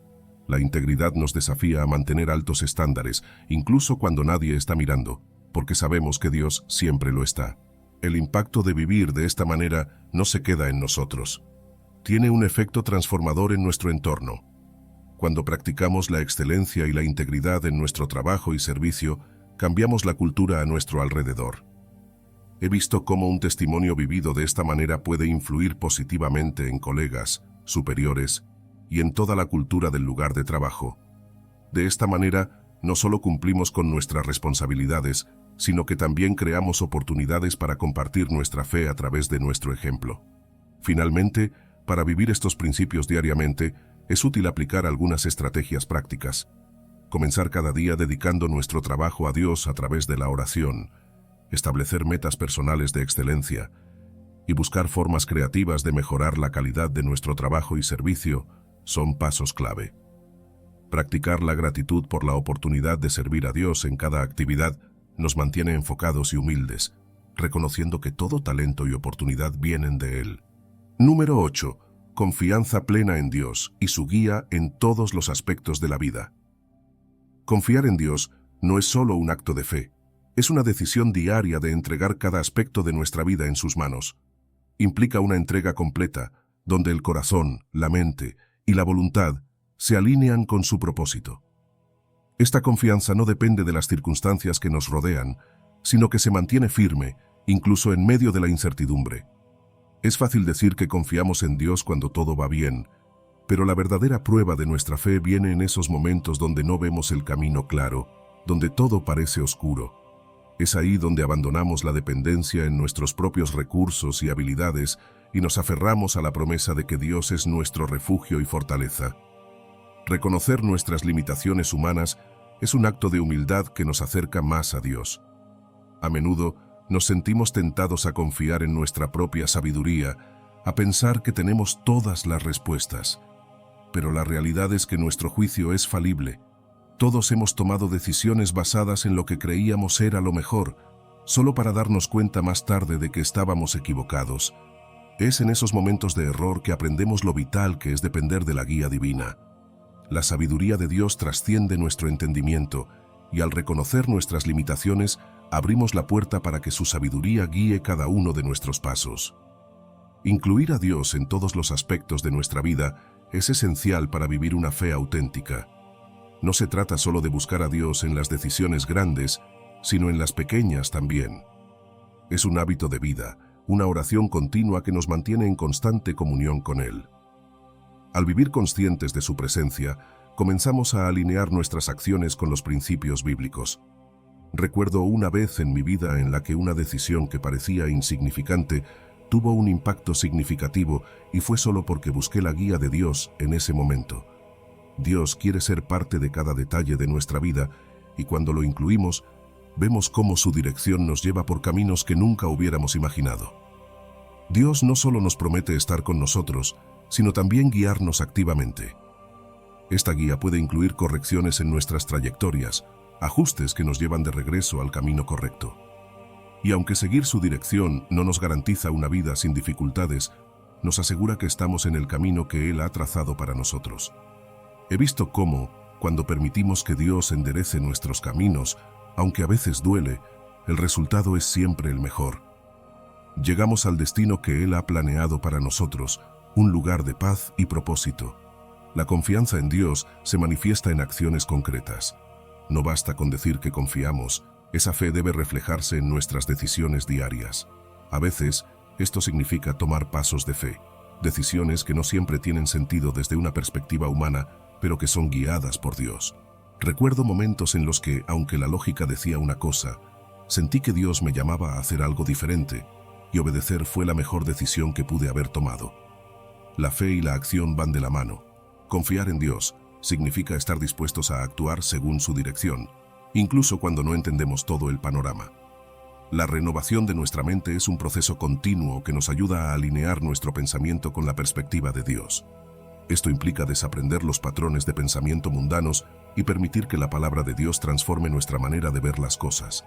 La integridad nos desafía a mantener altos estándares, incluso cuando nadie está mirando, porque sabemos que Dios siempre lo está. El impacto de vivir de esta manera no se queda en nosotros. Tiene un efecto transformador en nuestro entorno. Cuando practicamos la excelencia y la integridad en nuestro trabajo y servicio, cambiamos la cultura a nuestro alrededor. He visto cómo un testimonio vivido de esta manera puede influir positivamente en colegas, superiores y en toda la cultura del lugar de trabajo. De esta manera, no solo cumplimos con nuestras responsabilidades, sino que también creamos oportunidades para compartir nuestra fe a través de nuestro ejemplo. Finalmente, para vivir estos principios diariamente, es útil aplicar algunas estrategias prácticas. Comenzar cada día dedicando nuestro trabajo a Dios a través de la oración, establecer metas personales de excelencia y buscar formas creativas de mejorar la calidad de nuestro trabajo y servicio son pasos clave. Practicar la gratitud por la oportunidad de servir a Dios en cada actividad nos mantiene enfocados y humildes, reconociendo que todo talento y oportunidad vienen de Él. Número 8. Confianza plena en Dios y su guía en todos los aspectos de la vida. Confiar en Dios no es solo un acto de fe, es una decisión diaria de entregar cada aspecto de nuestra vida en sus manos. Implica una entrega completa, donde el corazón, la mente y la voluntad se alinean con su propósito. Esta confianza no depende de las circunstancias que nos rodean, sino que se mantiene firme, incluso en medio de la incertidumbre. Es fácil decir que confiamos en Dios cuando todo va bien, pero la verdadera prueba de nuestra fe viene en esos momentos donde no vemos el camino claro, donde todo parece oscuro. Es ahí donde abandonamos la dependencia en nuestros propios recursos y habilidades y nos aferramos a la promesa de que Dios es nuestro refugio y fortaleza. Reconocer nuestras limitaciones humanas es un acto de humildad que nos acerca más a Dios. A menudo nos sentimos tentados a confiar en nuestra propia sabiduría, a pensar que tenemos todas las respuestas. Pero la realidad es que nuestro juicio es falible. Todos hemos tomado decisiones basadas en lo que creíamos era lo mejor, solo para darnos cuenta más tarde de que estábamos equivocados. Es en esos momentos de error que aprendemos lo vital que es depender de la guía divina. La sabiduría de Dios trasciende nuestro entendimiento, y al reconocer nuestras limitaciones, abrimos la puerta para que su sabiduría guíe cada uno de nuestros pasos. Incluir a Dios en todos los aspectos de nuestra vida es esencial para vivir una fe auténtica. No se trata solo de buscar a Dios en las decisiones grandes, sino en las pequeñas también. Es un hábito de vida, una oración continua que nos mantiene en constante comunión con Él. Al vivir conscientes de su presencia, comenzamos a alinear nuestras acciones con los principios bíblicos. Recuerdo una vez en mi vida en la que una decisión que parecía insignificante tuvo un impacto significativo y fue solo porque busqué la guía de Dios en ese momento. Dios quiere ser parte de cada detalle de nuestra vida y cuando lo incluimos, vemos cómo su dirección nos lleva por caminos que nunca hubiéramos imaginado. Dios no solo nos promete estar con nosotros, sino también guiarnos activamente. Esta guía puede incluir correcciones en nuestras trayectorias, ajustes que nos llevan de regreso al camino correcto. Y aunque seguir su dirección no nos garantiza una vida sin dificultades, nos asegura que estamos en el camino que Él ha trazado para nosotros. He visto cómo, cuando permitimos que Dios enderece nuestros caminos, aunque a veces duele, el resultado es siempre el mejor. Llegamos al destino que Él ha planeado para nosotros, un lugar de paz y propósito. La confianza en Dios se manifiesta en acciones concretas. No basta con decir que confiamos, esa fe debe reflejarse en nuestras decisiones diarias. A veces, esto significa tomar pasos de fe, decisiones que no siempre tienen sentido desde una perspectiva humana, pero que son guiadas por Dios. Recuerdo momentos en los que, aunque la lógica decía una cosa, sentí que Dios me llamaba a hacer algo diferente, y obedecer fue la mejor decisión que pude haber tomado. La fe y la acción van de la mano. Confiar en Dios significa estar dispuestos a actuar según su dirección, incluso cuando no entendemos todo el panorama. La renovación de nuestra mente es un proceso continuo que nos ayuda a alinear nuestro pensamiento con la perspectiva de Dios. Esto implica desaprender los patrones de pensamiento mundanos y permitir que la palabra de Dios transforme nuestra manera de ver las cosas.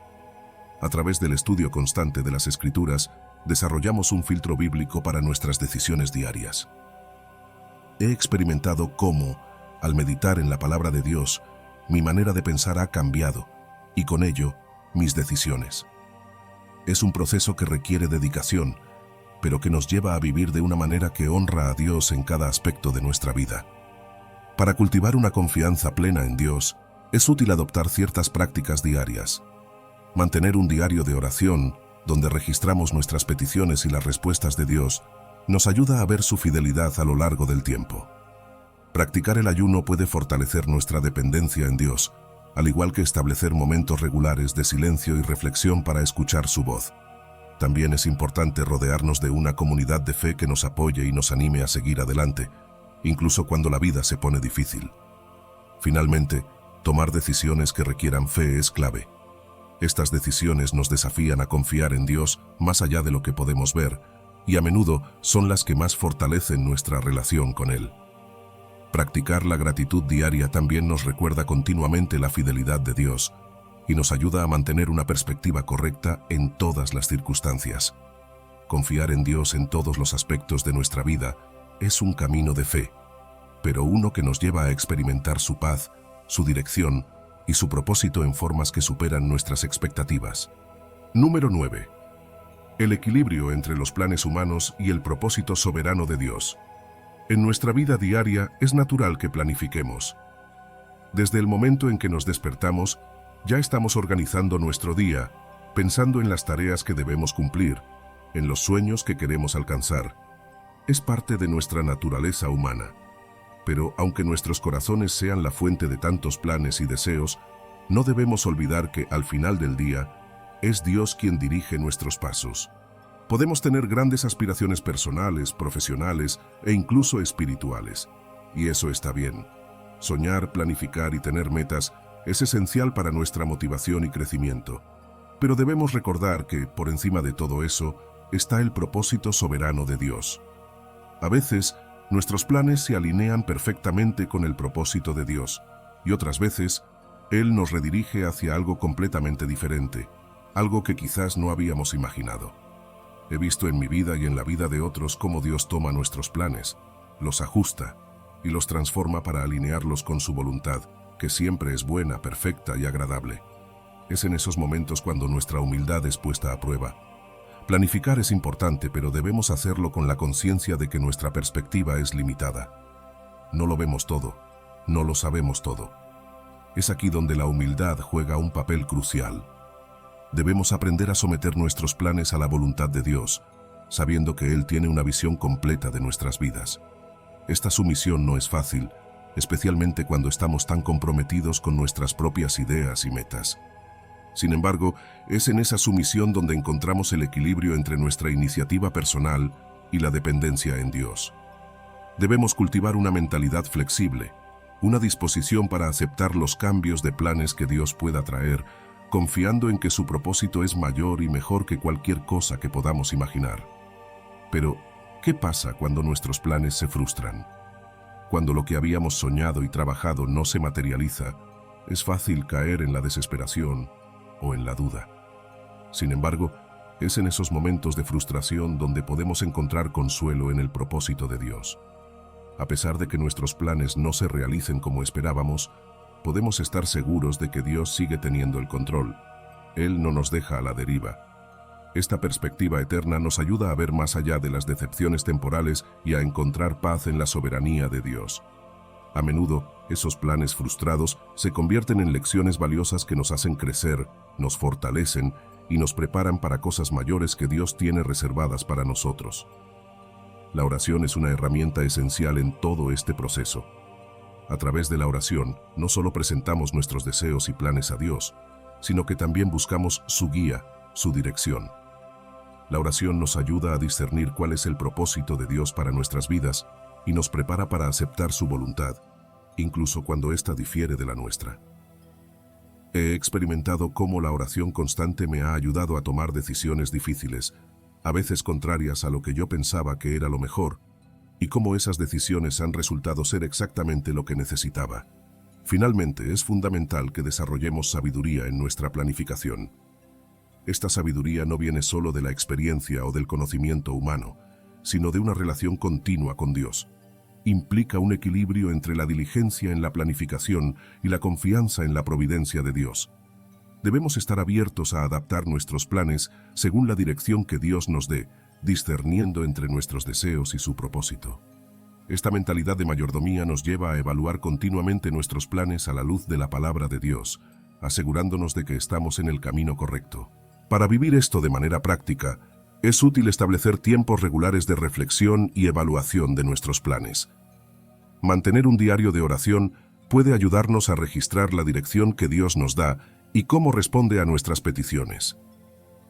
A través del estudio constante de las Escrituras, desarrollamos un filtro bíblico para nuestras decisiones diarias. He experimentado cómo, al meditar en la palabra de Dios, mi manera de pensar ha cambiado, y con ello, mis decisiones. Es un proceso que requiere dedicación, pero que nos lleva a vivir de una manera que honra a Dios en cada aspecto de nuestra vida. Para cultivar una confianza plena en Dios, es útil adoptar ciertas prácticas diarias. Mantener un diario de oración, donde registramos nuestras peticiones y las respuestas de Dios, nos ayuda a ver su fidelidad a lo largo del tiempo. Practicar el ayuno puede fortalecer nuestra dependencia en Dios, al igual que establecer momentos regulares de silencio y reflexión para escuchar su voz. También es importante rodearnos de una comunidad de fe que nos apoye y nos anime a seguir adelante, incluso cuando la vida se pone difícil. Finalmente, tomar decisiones que requieran fe es clave. Estas decisiones nos desafían a confiar en Dios más allá de lo que podemos ver, y a menudo son las que más fortalecen nuestra relación con Él. Practicar la gratitud diaria también nos recuerda continuamente la fidelidad de Dios y nos ayuda a mantener una perspectiva correcta en todas las circunstancias. Confiar en Dios en todos los aspectos de nuestra vida es un camino de fe, pero uno que nos lleva a experimentar su paz, su dirección y su propósito en formas que superan nuestras expectativas. Número 9. El equilibrio entre los planes humanos y el propósito soberano de Dios. En nuestra vida diaria es natural que planifiquemos. Desde el momento en que nos despertamos, ya estamos organizando nuestro día, pensando en las tareas que debemos cumplir, en los sueños que queremos alcanzar. Es parte de nuestra naturaleza humana. Pero aunque nuestros corazones sean la fuente de tantos planes y deseos, no debemos olvidar que al final del día, es Dios quien dirige nuestros pasos. Podemos tener grandes aspiraciones personales, profesionales e incluso espirituales. Y eso está bien. Soñar, planificar y tener metas es esencial para nuestra motivación y crecimiento. Pero debemos recordar que, por encima de todo eso, está el propósito soberano de Dios. A veces, nuestros planes se alinean perfectamente con el propósito de Dios, y otras veces, Él nos redirige hacia algo completamente diferente. algo que quizás no habíamos imaginado. He visto en mi vida y en la vida de otros cómo Dios toma nuestros planes, los ajusta y los transforma para alinearlos con su voluntad, que siempre es buena, perfecta y agradable. Es en esos momentos cuando nuestra humildad es puesta a prueba. Planificar es importante, pero debemos hacerlo con la conciencia de que nuestra perspectiva es limitada. No lo vemos todo, no lo sabemos todo. Es aquí donde la humildad juega un papel crucial. Debemos aprender a someter nuestros planes a la voluntad de Dios, sabiendo que Él tiene una visión completa de nuestras vidas. Esta sumisión no es fácil, especialmente cuando estamos tan comprometidos con nuestras propias ideas y metas. Sin embargo, es en esa sumisión donde encontramos el equilibrio entre nuestra iniciativa personal y la dependencia en Dios. Debemos cultivar una mentalidad flexible, una disposición para aceptar los cambios de planes que Dios pueda traer, confiando en que su propósito es mayor y mejor que cualquier cosa que podamos imaginar. Pero, ¿qué pasa cuando nuestros planes se frustran? Cuando lo que habíamos soñado y trabajado no se materializa, es fácil caer en la desesperación o en la duda. Sin embargo, es en esos momentos de frustración donde podemos encontrar consuelo en el propósito de Dios. A pesar de que nuestros planes no se realicen como esperábamos, podemos estar seguros de que Dios sigue teniendo el control. Él no nos deja a la deriva. Esta perspectiva eterna nos ayuda a ver más allá de las decepciones temporales y a encontrar paz en la soberanía de Dios. A menudo, esos planes frustrados se convierten en lecciones valiosas que nos hacen crecer, nos fortalecen y nos preparan para cosas mayores que Dios tiene reservadas para nosotros. La oración es una herramienta esencial en todo este proceso. A través de la oración, no solo presentamos nuestros deseos y planes a Dios, sino que también buscamos su guía, su dirección. La oración nos ayuda a discernir cuál es el propósito de Dios para nuestras vidas y nos prepara para aceptar su voluntad, incluso cuando ésta difiere de la nuestra. He experimentado cómo la oración constante me ha ayudado a tomar decisiones difíciles, a veces contrarias a lo que yo pensaba que era lo mejor, y cómo esas decisiones han resultado ser exactamente lo que necesitaba. Finalmente, es fundamental que desarrollemos sabiduría en nuestra planificación. Esta sabiduría no viene solo de la experiencia o del conocimiento humano, sino de una relación continua con Dios. Implica un equilibrio entre la diligencia en la planificación y la confianza en la providencia de Dios. Debemos estar abiertos a adaptar nuestros planes según la dirección que Dios nos dé, discerniendo entre nuestros deseos y su propósito. Esta mentalidad de mayordomía nos lleva a evaluar continuamente nuestros planes a la luz de la palabra de Dios, asegurándonos de que estamos en el camino correcto. Para vivir esto de manera práctica, es útil establecer tiempos regulares de reflexión y evaluación de nuestros planes. Mantener un diario de oración puede ayudarnos a registrar la dirección que Dios nos da y cómo responde a nuestras peticiones.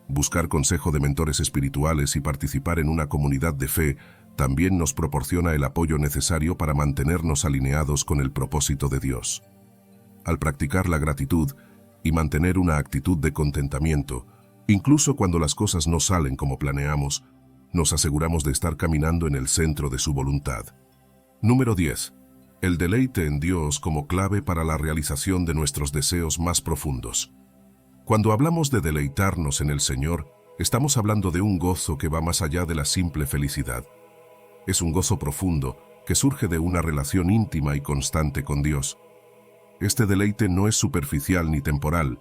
Buscar consejo de mentores espirituales y participar en una comunidad de fe también nos proporciona el apoyo necesario para mantenernos alineados con el propósito de Dios. Al practicar la gratitud y mantener una actitud de contentamiento, incluso cuando las cosas no salen como planeamos, nos aseguramos de estar caminando en el centro de su voluntad. Número 10. El deleite en Dios como clave para la realización de nuestros deseos más profundos. Cuando hablamos de deleitarnos en el Señor, estamos hablando de un gozo que va más allá de la simple felicidad. Es un gozo profundo que surge de una relación íntima y constante con Dios. Este deleite no es superficial ni temporal,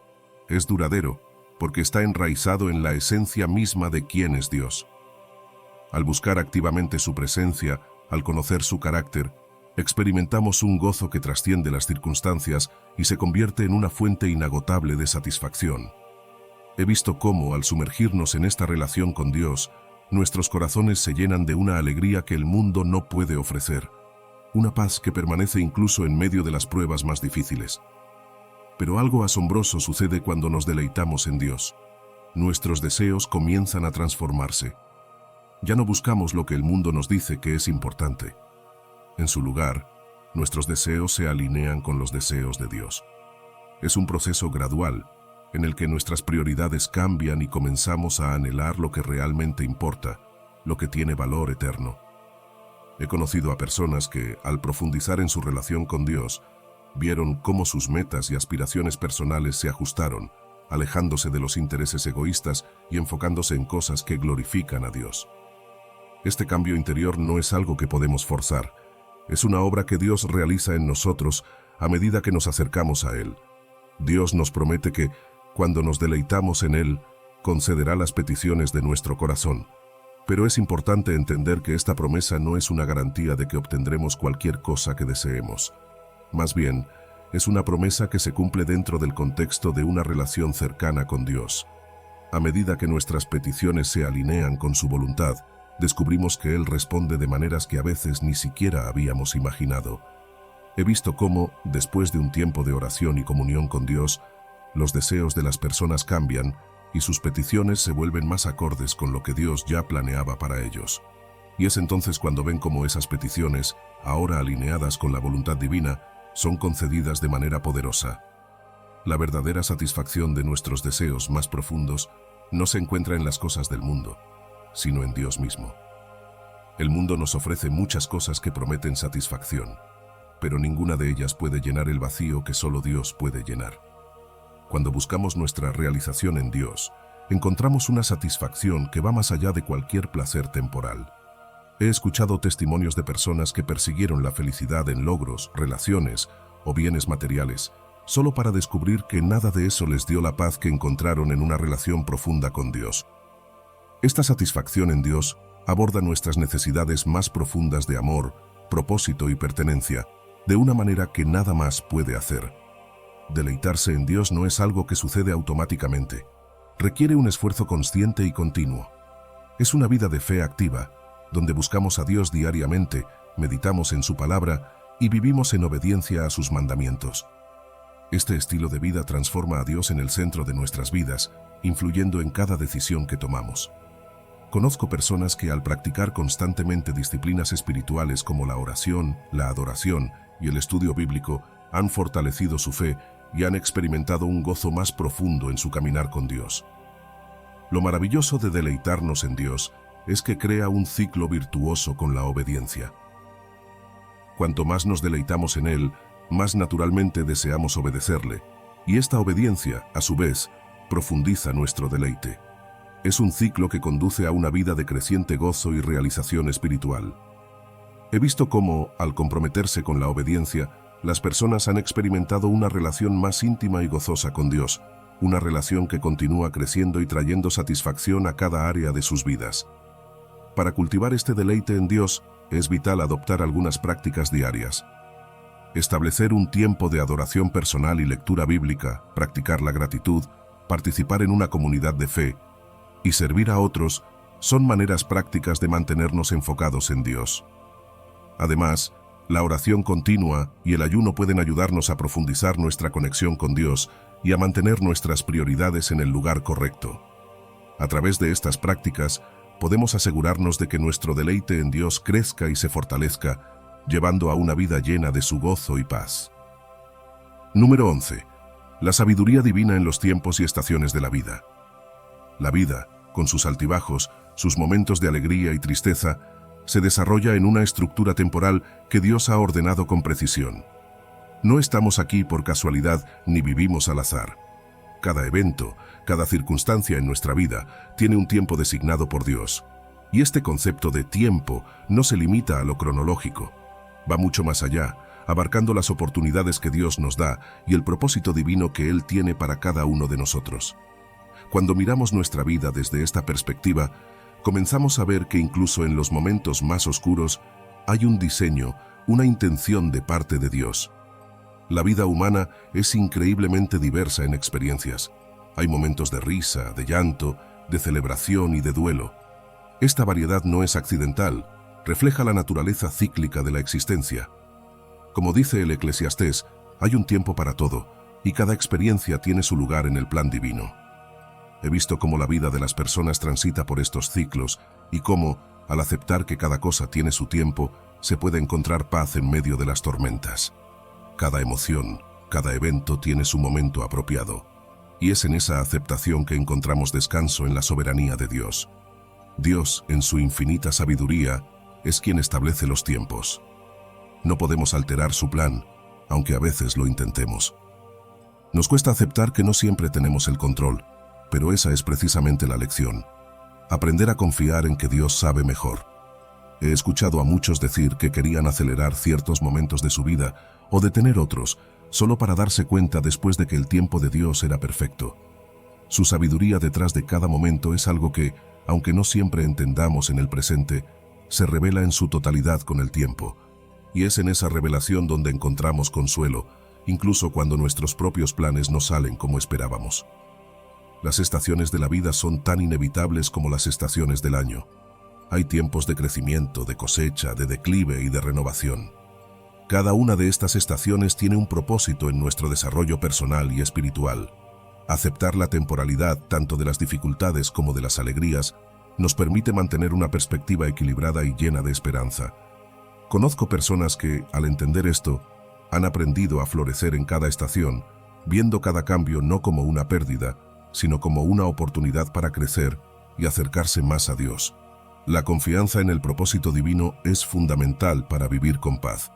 es duradero, porque está enraizado en la esencia misma de quién es Dios. Al buscar activamente su presencia, al conocer su carácter, experimentamos un gozo que trasciende las circunstancias y se convierte en una fuente inagotable de satisfacción. He visto cómo, al sumergirnos en esta relación con Dios, nuestros corazones se llenan de una alegría que el mundo no puede ofrecer, una paz que permanece incluso en medio de las pruebas más difíciles. Pero algo asombroso sucede cuando nos deleitamos en Dios. Nuestros deseos comienzan a transformarse. Ya no buscamos lo que el mundo nos dice que es importante. En su lugar, nuestros deseos se alinean con los deseos de Dios. Es un proceso gradual, en el que nuestras prioridades cambian y comenzamos a anhelar lo que realmente importa, lo que tiene valor eterno. He conocido a personas que, al profundizar en su relación con Dios, vieron cómo sus metas y aspiraciones personales se ajustaron, alejándose de los intereses egoístas y enfocándose en cosas que glorifican a Dios. Este cambio interior no es algo que podemos forzar, es una obra que Dios realiza en nosotros a medida que nos acercamos a Él. Dios nos promete que, cuando nos deleitamos en Él, concederá las peticiones de nuestro corazón. Pero es importante entender que esta promesa no es una garantía de que obtendremos cualquier cosa que deseemos. Más bien, es una promesa que se cumple dentro del contexto de una relación cercana con Dios. A medida que nuestras peticiones se alinean con su voluntad, descubrimos que Él responde de maneras que a veces ni siquiera habíamos imaginado. He visto cómo, después de un tiempo de oración y comunión con Dios, los deseos de las personas cambian y sus peticiones se vuelven más acordes con lo que Dios ya planeaba para ellos. Y es entonces cuando ven cómo esas peticiones, ahora alineadas con la voluntad divina, son concedidas de manera poderosa. La verdadera satisfacción de nuestros deseos más profundos no se encuentra en las cosas del mundo, sino en Dios mismo. El mundo nos ofrece muchas cosas que prometen satisfacción, pero ninguna de ellas puede llenar el vacío que solo Dios puede llenar. Cuando buscamos nuestra realización en Dios, encontramos una satisfacción que va más allá de cualquier placer temporal. He escuchado testimonios de personas que persiguieron la felicidad en logros, relaciones o bienes materiales, solo para descubrir que nada de eso les dio la paz que encontraron en una relación profunda con Dios. Esta satisfacción en Dios aborda nuestras necesidades más profundas de amor, propósito y pertenencia, de una manera que nada más puede hacer. Deleitarse en Dios no es algo que sucede automáticamente. Requiere un esfuerzo consciente y continuo. Es una vida de fe activa, donde buscamos a Dios diariamente, meditamos en su palabra y vivimos en obediencia a sus mandamientos. Este estilo de vida transforma a Dios en el centro de nuestras vidas, influyendo en cada decisión que tomamos. Conozco personas que al practicar constantemente disciplinas espirituales como la oración, la adoración y el estudio bíblico, han fortalecido su fe y han experimentado un gozo más profundo en su caminar con Dios. Lo maravilloso de deleitarnos en Dios es que crea un ciclo virtuoso con la obediencia. Cuanto más nos deleitamos en Él, más naturalmente deseamos obedecerle, y esta obediencia, a su vez, profundiza nuestro deleite. Es un ciclo que conduce a una vida de creciente gozo y realización espiritual. He visto cómo, al comprometerse con la obediencia, las personas han experimentado una relación más íntima y gozosa con Dios, una relación que continúa creciendo y trayendo satisfacción a cada área de sus vidas. Para cultivar este deleite en Dios, es vital adoptar algunas prácticas diarias. Establecer un tiempo de adoración personal y lectura bíblica, practicar la gratitud, participar en una comunidad de fe y servir a otros son maneras prácticas de mantenernos enfocados en Dios. Además, la oración continua y el ayuno pueden ayudarnos a profundizar nuestra conexión con Dios y a mantener nuestras prioridades en el lugar correcto. A través de estas prácticas, podemos asegurarnos de que nuestro deleite en Dios crezca y se fortalezca, llevando a una vida llena de su gozo y paz. Número 11. La sabiduría divina en los tiempos y estaciones de la vida. La vida, con sus altibajos, sus momentos de alegría y tristeza, se desarrolla en una estructura temporal que Dios ha ordenado con precisión. No estamos aquí por casualidad ni vivimos al azar. Cada evento, cada circunstancia en nuestra vida tiene un tiempo designado por Dios. Y este concepto de tiempo no se limita a lo cronológico. Va mucho más allá, abarcando las oportunidades que Dios nos da y el propósito divino que Él tiene para cada uno de nosotros. Cuando miramos nuestra vida desde esta perspectiva, comenzamos a ver que incluso en los momentos más oscuros hay un diseño, una intención de parte de Dios. La vida humana es increíblemente diversa en experiencias. Hay momentos de risa, de llanto, de celebración y de duelo. Esta variedad no es accidental, refleja la naturaleza cíclica de la existencia. Como dice el Eclesiastés, hay un tiempo para todo, y cada experiencia tiene su lugar en el plan divino. He visto cómo la vida de las personas transita por estos ciclos y cómo, al aceptar que cada cosa tiene su tiempo, se puede encontrar paz en medio de las tormentas. Cada emoción, cada evento tiene su momento apropiado, y es en esa aceptación que encontramos descanso en la soberanía de Dios. Dios, en su infinita sabiduría, es quien establece los tiempos. No podemos alterar su plan, aunque a veces lo intentemos. Nos cuesta aceptar que no siempre tenemos el control, pero esa es precisamente la lección. Aprender a confiar en que Dios sabe mejor. He escuchado a muchos decir que querían acelerar ciertos momentos de su vida o detener otros, solo para darse cuenta después de que el tiempo de Dios era perfecto. Su sabiduría detrás de cada momento es algo que, aunque no siempre entendamos en el presente, se revela en su totalidad con el tiempo. Y es en esa revelación donde encontramos consuelo, incluso cuando nuestros propios planes no salen como esperábamos. Las estaciones de la vida son tan inevitables como las estaciones del año. Hay tiempos de crecimiento, de cosecha, de declive y de renovación. Cada una de estas estaciones tiene un propósito en nuestro desarrollo personal y espiritual. Aceptar la temporalidad tanto de las dificultades como de las alegrías nos permite mantener una perspectiva equilibrada y llena de esperanza. Conozco personas que, al entender esto, han aprendido a florecer en cada estación, viendo cada cambio no como una pérdida, sino como una oportunidad para crecer y acercarse más a Dios. La confianza en el propósito divino es fundamental para vivir con paz.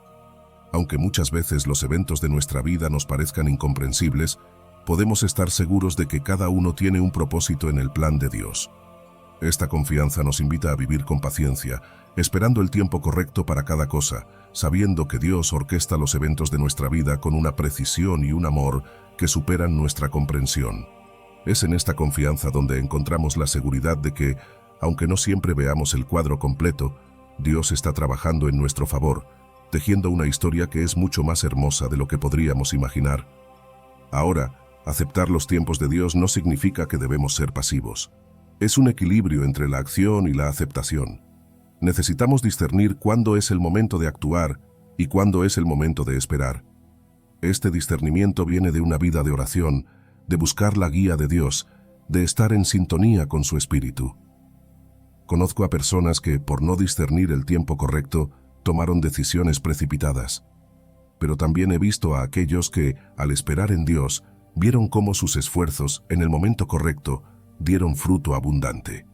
Aunque muchas veces los eventos de nuestra vida nos parezcan incomprensibles, podemos estar seguros de que cada uno tiene un propósito en el plan de Dios. Esta confianza nos invita a vivir con paciencia, esperando el tiempo correcto para cada cosa, sabiendo que Dios orquesta los eventos de nuestra vida con una precisión y un amor que superan nuestra comprensión. Es en esta confianza donde encontramos la seguridad de que, aunque no siempre veamos el cuadro completo, Dios está trabajando en nuestro favor, tejiendo una historia que es mucho más hermosa de lo que podríamos imaginar. Ahora, aceptar los tiempos de Dios no significa que debemos ser pasivos. Es un equilibrio entre la acción y la aceptación. Necesitamos discernir cuándo es el momento de actuar y cuándo es el momento de esperar. Este discernimiento viene de una vida de oración, de buscar la guía de Dios, de estar en sintonía con su espíritu. Conozco a personas que, por no discernir el tiempo correcto, tomaron decisiones precipitadas. Pero también he visto a aquellos que, al esperar en Dios, vieron cómo sus esfuerzos, en el momento correcto, dieron fruto abundante.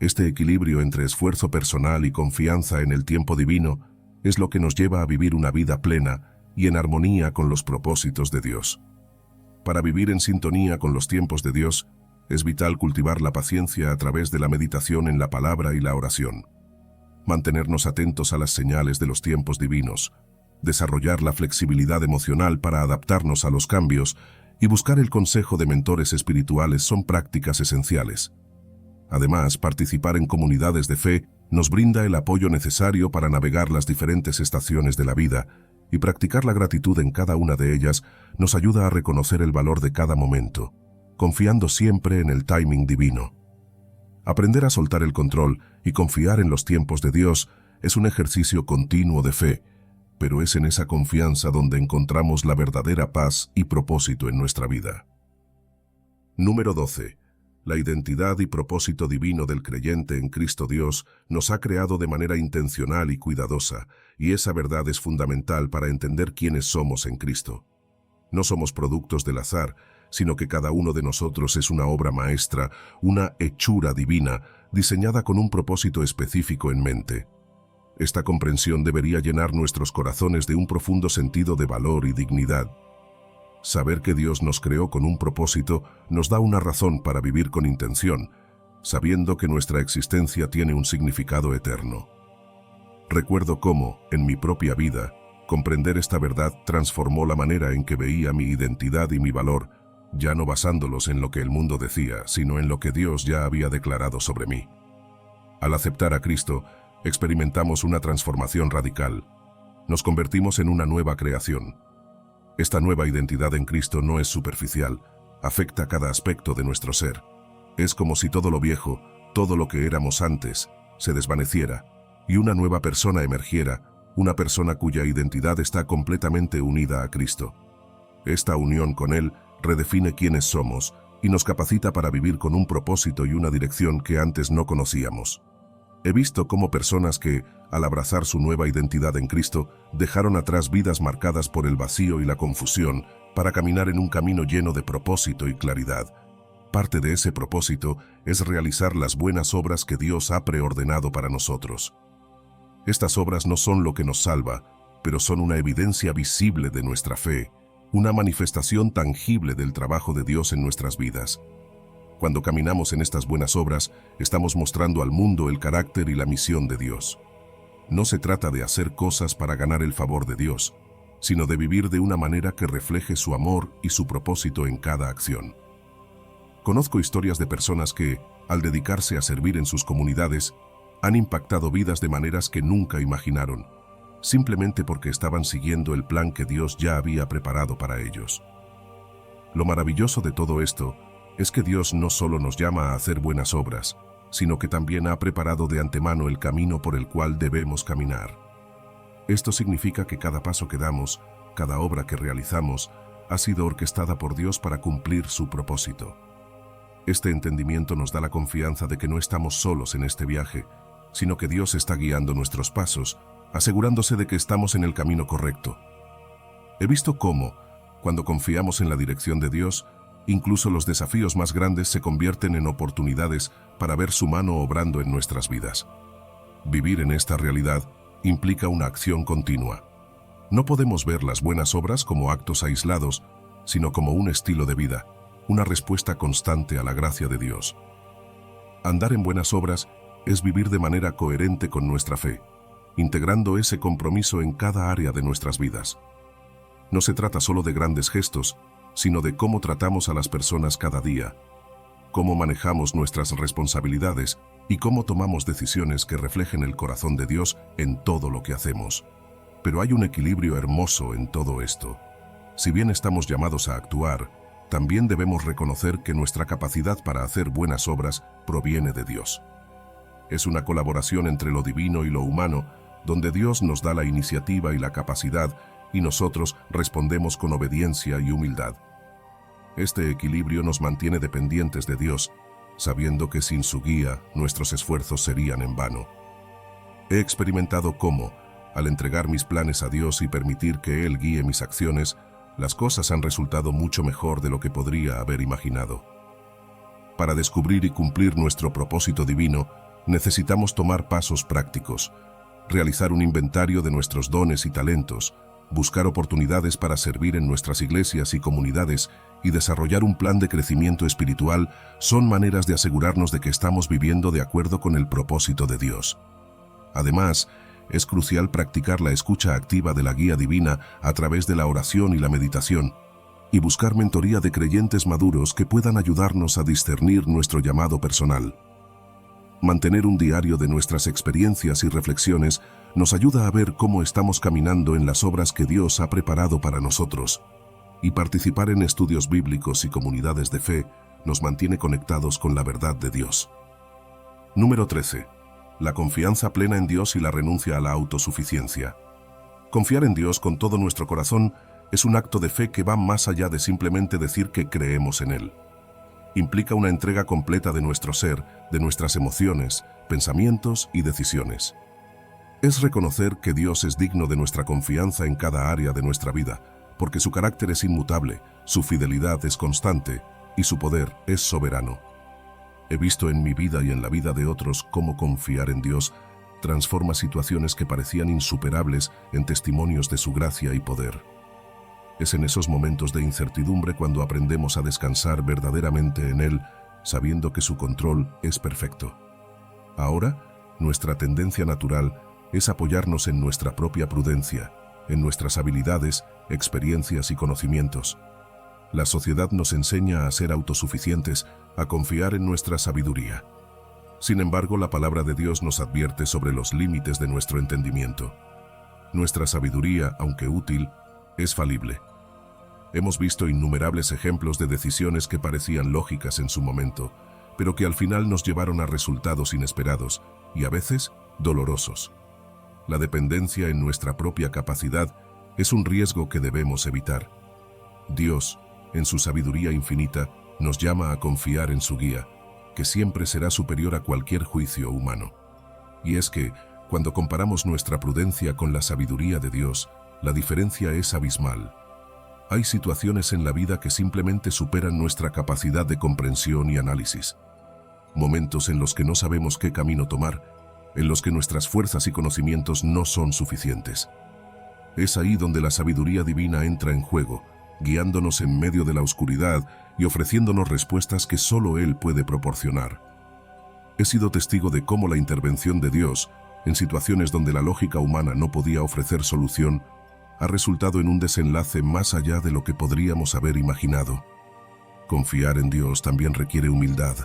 Este equilibrio entre esfuerzo personal y confianza en el tiempo divino es lo que nos lleva a vivir una vida plena y en armonía con los propósitos de Dios. Para vivir en sintonía con los tiempos de Dios, es vital cultivar la paciencia a través de la meditación en la palabra y la oración. Mantenernos atentos a las señales de los tiempos divinos, desarrollar la flexibilidad emocional para adaptarnos a los cambios y buscar el consejo de mentores espirituales son prácticas esenciales. Además, participar en comunidades de fe nos brinda el apoyo necesario para navegar las diferentes estaciones de la vida, y practicar la gratitud en cada una de ellas nos ayuda a reconocer el valor de cada momento, confiando siempre en el timing divino. Aprender a soltar el control y confiar en los tiempos de Dios es un ejercicio continuo de fe, pero es en esa confianza donde encontramos la verdadera paz y propósito en nuestra vida. Número 12. La identidad y propósito divino del creyente en Cristo Dios nos ha creado de manera intencional y cuidadosa, y esa verdad es fundamental para entender quiénes somos en Cristo. No somos productos del azar, sino que cada uno de nosotros es una obra maestra, una hechura divina, diseñada con un propósito específico en mente. Esta comprensión debería llenar nuestros corazones de un profundo sentido de valor y dignidad. Saber que Dios nos creó con un propósito nos da una razón para vivir con intención, sabiendo que nuestra existencia tiene un significado eterno. Recuerdo cómo, en mi propia vida, comprender esta verdad transformó la manera en que veía mi identidad y mi valor, ya no basándolos en lo que el mundo decía, sino en lo que Dios ya había declarado sobre mí. Al aceptar a Cristo, experimentamos una transformación radical. Nos convertimos en una nueva creación. Esta nueva identidad en Cristo no es superficial, afecta cada aspecto de nuestro ser. Es como si todo lo viejo, todo lo que éramos antes, se desvaneciera, y una nueva persona emergiera, una persona cuya identidad está completamente unida a Cristo. Esta unión con Él redefine quiénes somos y nos capacita para vivir con un propósito y una dirección que antes no conocíamos. He visto cómo personas que, al abrazar su nueva identidad en Cristo, dejaron atrás vidas marcadas por el vacío y la confusión para caminar en un camino lleno de propósito y claridad. Parte de ese propósito es realizar las buenas obras que Dios ha preordenado para nosotros. Estas obras no son lo que nos salva, pero son una evidencia visible de nuestra fe, una manifestación tangible del trabajo de Dios en nuestras vidas. Cuando caminamos en estas buenas obras, estamos mostrando al mundo el carácter y la misión de Dios. No se trata de hacer cosas para ganar el favor de Dios, sino de vivir de una manera que refleje su amor y su propósito en cada acción. Conozco historias de personas que, al dedicarse a servir en sus comunidades, han impactado vidas de maneras que nunca imaginaron, simplemente porque estaban siguiendo el plan que Dios ya había preparado para ellos. Lo maravilloso de todo esto es que Dios no solo nos llama a hacer buenas obras, sino que también ha preparado de antemano el camino por el cual debemos caminar. Esto significa que cada paso que damos, cada obra que realizamos, ha sido orquestada por Dios para cumplir su propósito. Este entendimiento nos da la confianza de que no estamos solos en este viaje, sino que Dios está guiando nuestros pasos, asegurándose de que estamos en el camino correcto. He visto cómo, cuando confiamos en la dirección de Dios, incluso los desafíos más grandes se convierten en oportunidades para ver su mano obrando en nuestras vidas. Vivir en esta realidad implica una acción continua. No podemos ver las buenas obras como actos aislados, sino como un estilo de vida, una respuesta constante a la gracia de Dios. Andar en buenas obras es vivir de manera coherente con nuestra fe, integrando ese compromiso en cada área de nuestras vidas. No se trata solo de grandes gestos, sino de cómo tratamos a las personas cada día, cómo manejamos nuestras responsabilidades y cómo tomamos decisiones que reflejen el corazón de Dios en todo lo que hacemos. Pero hay un equilibrio hermoso en todo esto. Si bien estamos llamados a actuar, también debemos reconocer que nuestra capacidad para hacer buenas obras proviene de Dios. Es una colaboración entre lo divino y lo humano, donde Dios nos da la iniciativa y la capacidad, y nosotros respondemos con obediencia y humildad. Este equilibrio nos mantiene dependientes de Dios, sabiendo que sin su guía nuestros esfuerzos serían en vano. He experimentado cómo, al entregar mis planes a Dios y permitir que Él guíe mis acciones, las cosas han resultado mucho mejor de lo que podría haber imaginado. Para descubrir y cumplir nuestro propósito divino, necesitamos tomar pasos prácticos, realizar un inventario de nuestros dones y talentos, buscar oportunidades para servir en nuestras iglesias y comunidades y desarrollar un plan de crecimiento espiritual son maneras de asegurarnos de que estamos viviendo de acuerdo con el propósito de Dios. Además, es crucial practicar la escucha activa de la guía divina a través de la oración y la meditación, y buscar mentoría de creyentes maduros que puedan ayudarnos a discernir nuestro llamado personal. Mantener un diario de nuestras experiencias y reflexiones nos ayuda a ver cómo estamos caminando en las obras que Dios ha preparado para nosotros, y participar en estudios bíblicos y comunidades de fe nos mantiene conectados con la verdad de Dios. Número 13. La confianza plena en Dios y la renuncia a la autosuficiencia. Confiar en Dios con todo nuestro corazón es un acto de fe que va más allá de simplemente decir que creemos en Él. Implica una entrega completa de nuestro ser, de nuestras emociones, pensamientos y decisiones. Es reconocer que Dios es digno de nuestra confianza en cada área de nuestra vida, porque su carácter es inmutable, su fidelidad es constante y su poder es soberano. He visto en mi vida y en la vida de otros cómo confiar en Dios transforma situaciones que parecían insuperables en testimonios de su gracia y poder. Es en esos momentos de incertidumbre cuando aprendemos a descansar verdaderamente en Él, sabiendo que su control es perfecto. Ahora, nuestra tendencia natural es apoyarnos en nuestra propia prudencia, en nuestras habilidades, experiencias y conocimientos. La sociedad nos enseña a ser autosuficientes, a confiar en nuestra sabiduría. Sin embargo, la palabra de Dios nos advierte sobre los límites de nuestro entendimiento. Nuestra sabiduría, aunque útil, es falible. Hemos visto innumerables ejemplos de decisiones que parecían lógicas en su momento, pero que al final nos llevaron a resultados inesperados y a veces dolorosos. La dependencia en nuestra propia capacidad es un riesgo que debemos evitar. Dios, en su sabiduría infinita, nos llama a confiar en su guía, que siempre será superior a cualquier juicio humano. Y es que, cuando comparamos nuestra prudencia con la sabiduría de Dios, la diferencia es abismal. Hay situaciones en la vida que simplemente superan nuestra capacidad de comprensión y análisis. Momentos en los que no sabemos qué camino tomar, en los que nuestras fuerzas y conocimientos no son suficientes. Es ahí donde la sabiduría divina entra en juego, guiándonos en medio de la oscuridad y ofreciéndonos respuestas que solo Él puede proporcionar. He sido testigo de cómo la intervención de Dios, en situaciones donde la lógica humana no podía ofrecer solución, ha resultado en un desenlace más allá de lo que podríamos haber imaginado. Confiar en Dios también requiere humildad.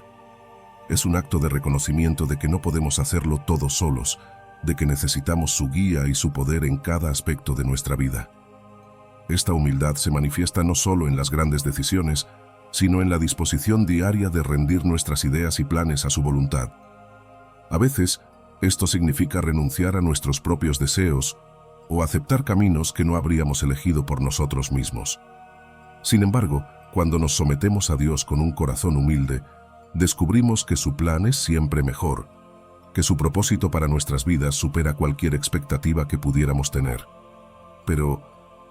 Es un acto de reconocimiento de que no podemos hacerlo todos solos, de que necesitamos su guía y su poder en cada aspecto de nuestra vida. Esta humildad se manifiesta no solo en las grandes decisiones, sino en la disposición diaria de rendir nuestras ideas y planes a su voluntad. A veces, esto significa renunciar a nuestros propios deseos o aceptar caminos que no habríamos elegido por nosotros mismos. Sin embargo, cuando nos sometemos a Dios con un corazón humilde, descubrimos que su plan es siempre mejor, que su propósito para nuestras vidas supera cualquier expectativa que pudiéramos tener. Pero,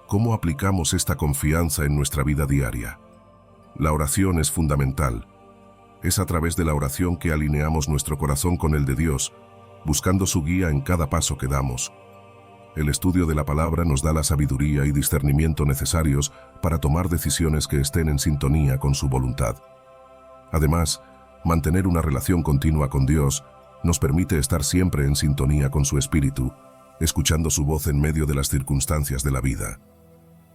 ¿cómo aplicamos esta confianza en nuestra vida diaria? La oración es fundamental. Es a través de la oración que alineamos nuestro corazón con el de Dios, buscando su guía en cada paso que damos. El estudio de la palabra nos da la sabiduría y discernimiento necesarios para tomar decisiones que estén en sintonía con su voluntad. Además, mantener una relación continua con Dios nos permite estar siempre en sintonía con su espíritu, escuchando su voz en medio de las circunstancias de la vida.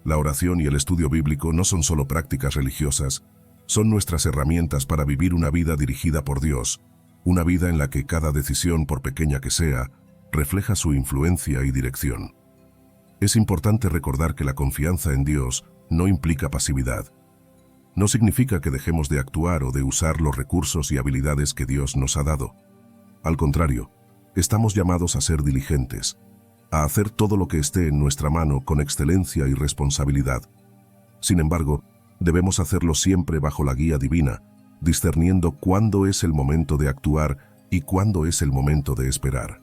La oración y el estudio bíblico no son solo prácticas religiosas, son nuestras herramientas para vivir una vida dirigida por Dios, una vida en la que cada decisión, por pequeña que sea, refleja su influencia y dirección. Es importante recordar que la confianza en Dios no implica pasividad. No significa que dejemos de actuar o de usar los recursos y habilidades que Dios nos ha dado. Al contrario, estamos llamados a ser diligentes, a hacer todo lo que esté en nuestra mano con excelencia y responsabilidad. Sin embargo, debemos hacerlo siempre bajo la guía divina, discerniendo cuándo es el momento de actuar y cuándo es el momento de esperar.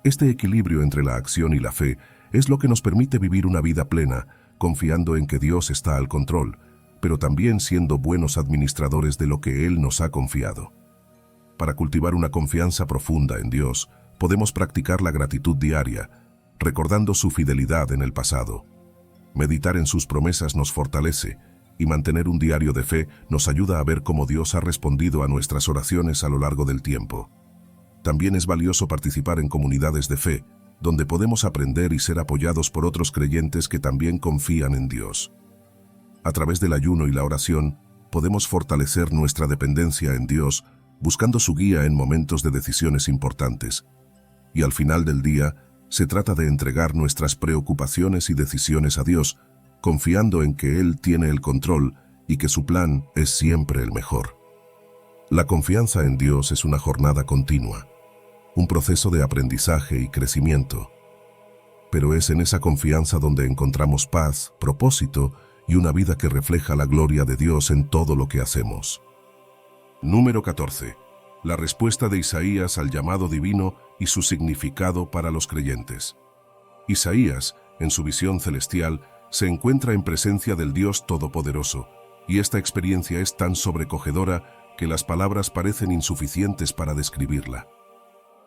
Este equilibrio entre la acción y la fe es lo que nos permite vivir una vida plena, confiando en que Dios está al control, pero también siendo buenos administradores de lo que Él nos ha confiado. Para cultivar una confianza profunda en Dios, podemos practicar la gratitud diaria, recordando su fidelidad en el pasado. Meditar en sus promesas nos fortalece, y mantener un diario de fe nos ayuda a ver cómo Dios ha respondido a nuestras oraciones a lo largo del tiempo. También es valioso participar en comunidades de fe, donde podemos aprender y ser apoyados por otros creyentes que también confían en Dios. A través del ayuno y la oración, podemos fortalecer nuestra dependencia en Dios, buscando su guía en momentos de decisiones importantes. Y al final del día, se trata de entregar nuestras preocupaciones y decisiones a Dios, confiando en que Él tiene el control y que su plan es siempre el mejor. La confianza en Dios es una jornada continua, un proceso de aprendizaje y crecimiento. Pero es en esa confianza donde encontramos paz, propósito y una vida que refleja la gloria de Dios en todo lo que hacemos. Número 14. La respuesta de Isaías al llamado divino y su significado para los creyentes. Isaías, en su visión celestial, se encuentra en presencia del Dios Todopoderoso, y esta experiencia es tan sobrecogedora que las palabras parecen insuficientes para describirla.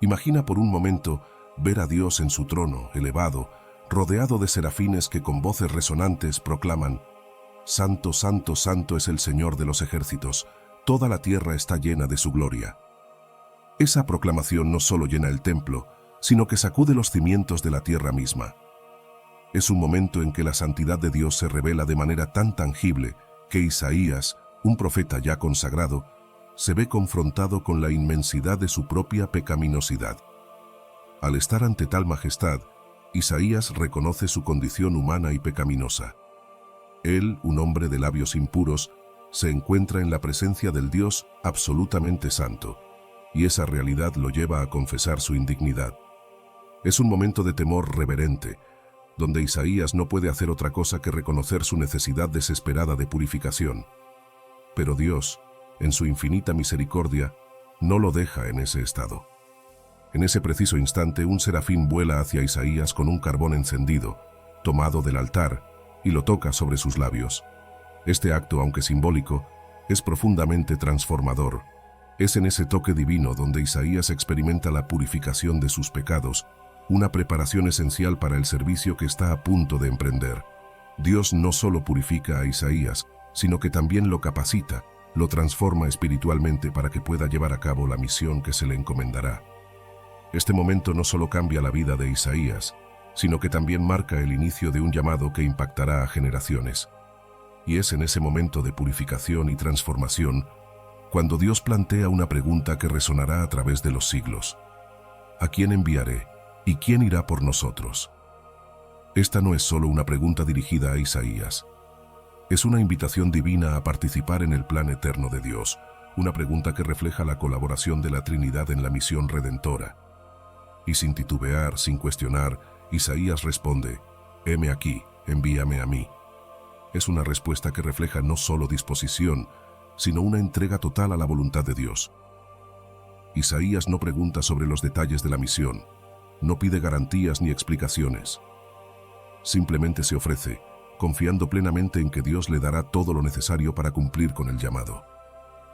Imagina por un momento ver a Dios en su trono, elevado, rodeado de serafines que con voces resonantes proclaman: «Santo, santo, santo es el Señor de los ejércitos, toda la tierra está llena de su gloria». Esa proclamación no solo llena el templo, sino que sacude los cimientos de la tierra misma. Es un momento en que la santidad de Dios se revela de manera tan tangible que Isaías, un profeta ya consagrado, se ve confrontado con la inmensidad de su propia pecaminosidad. Al estar ante tal majestad, Isaías reconoce su condición humana y pecaminosa. Él, un hombre de labios impuros, se encuentra en la presencia del Dios absolutamente santo, y esa realidad lo lleva a confesar su indignidad. Es un momento de temor reverente, donde Isaías no puede hacer otra cosa que reconocer su necesidad desesperada de purificación. Pero Dios, en su infinita misericordia, no lo deja en ese estado. En ese preciso instante, un serafín vuela hacia Isaías con un carbón encendido, tomado del altar, y lo toca sobre sus labios. Este acto, aunque simbólico, es profundamente transformador. Es en ese toque divino donde Isaías experimenta la purificación de sus pecados, una preparación esencial para el servicio que está a punto de emprender. Dios no solo purifica a Isaías, sino que también lo capacita, lo transforma espiritualmente para que pueda llevar a cabo la misión que se le encomendará. Este momento no solo cambia la vida de Isaías, sino que también marca el inicio de un llamado que impactará a generaciones. Y es en ese momento de purificación y transformación cuando Dios plantea una pregunta que resonará a través de los siglos. ¿A quién enviaré? ¿Y quién irá por nosotros? Esta no es solo una pregunta dirigida a Isaías. Es una invitación divina a participar en el plan eterno de Dios, una pregunta que refleja la colaboración de la Trinidad en la misión redentora. Y sin titubear, sin cuestionar, Isaías responde: «Heme aquí, envíame a mí». Es una respuesta que refleja no solo disposición, sino una entrega total a la voluntad de Dios. Isaías no pregunta sobre los detalles de la misión, no pide garantías ni explicaciones. Simplemente se ofrece, confiando plenamente en que Dios le dará todo lo necesario para cumplir con el llamado.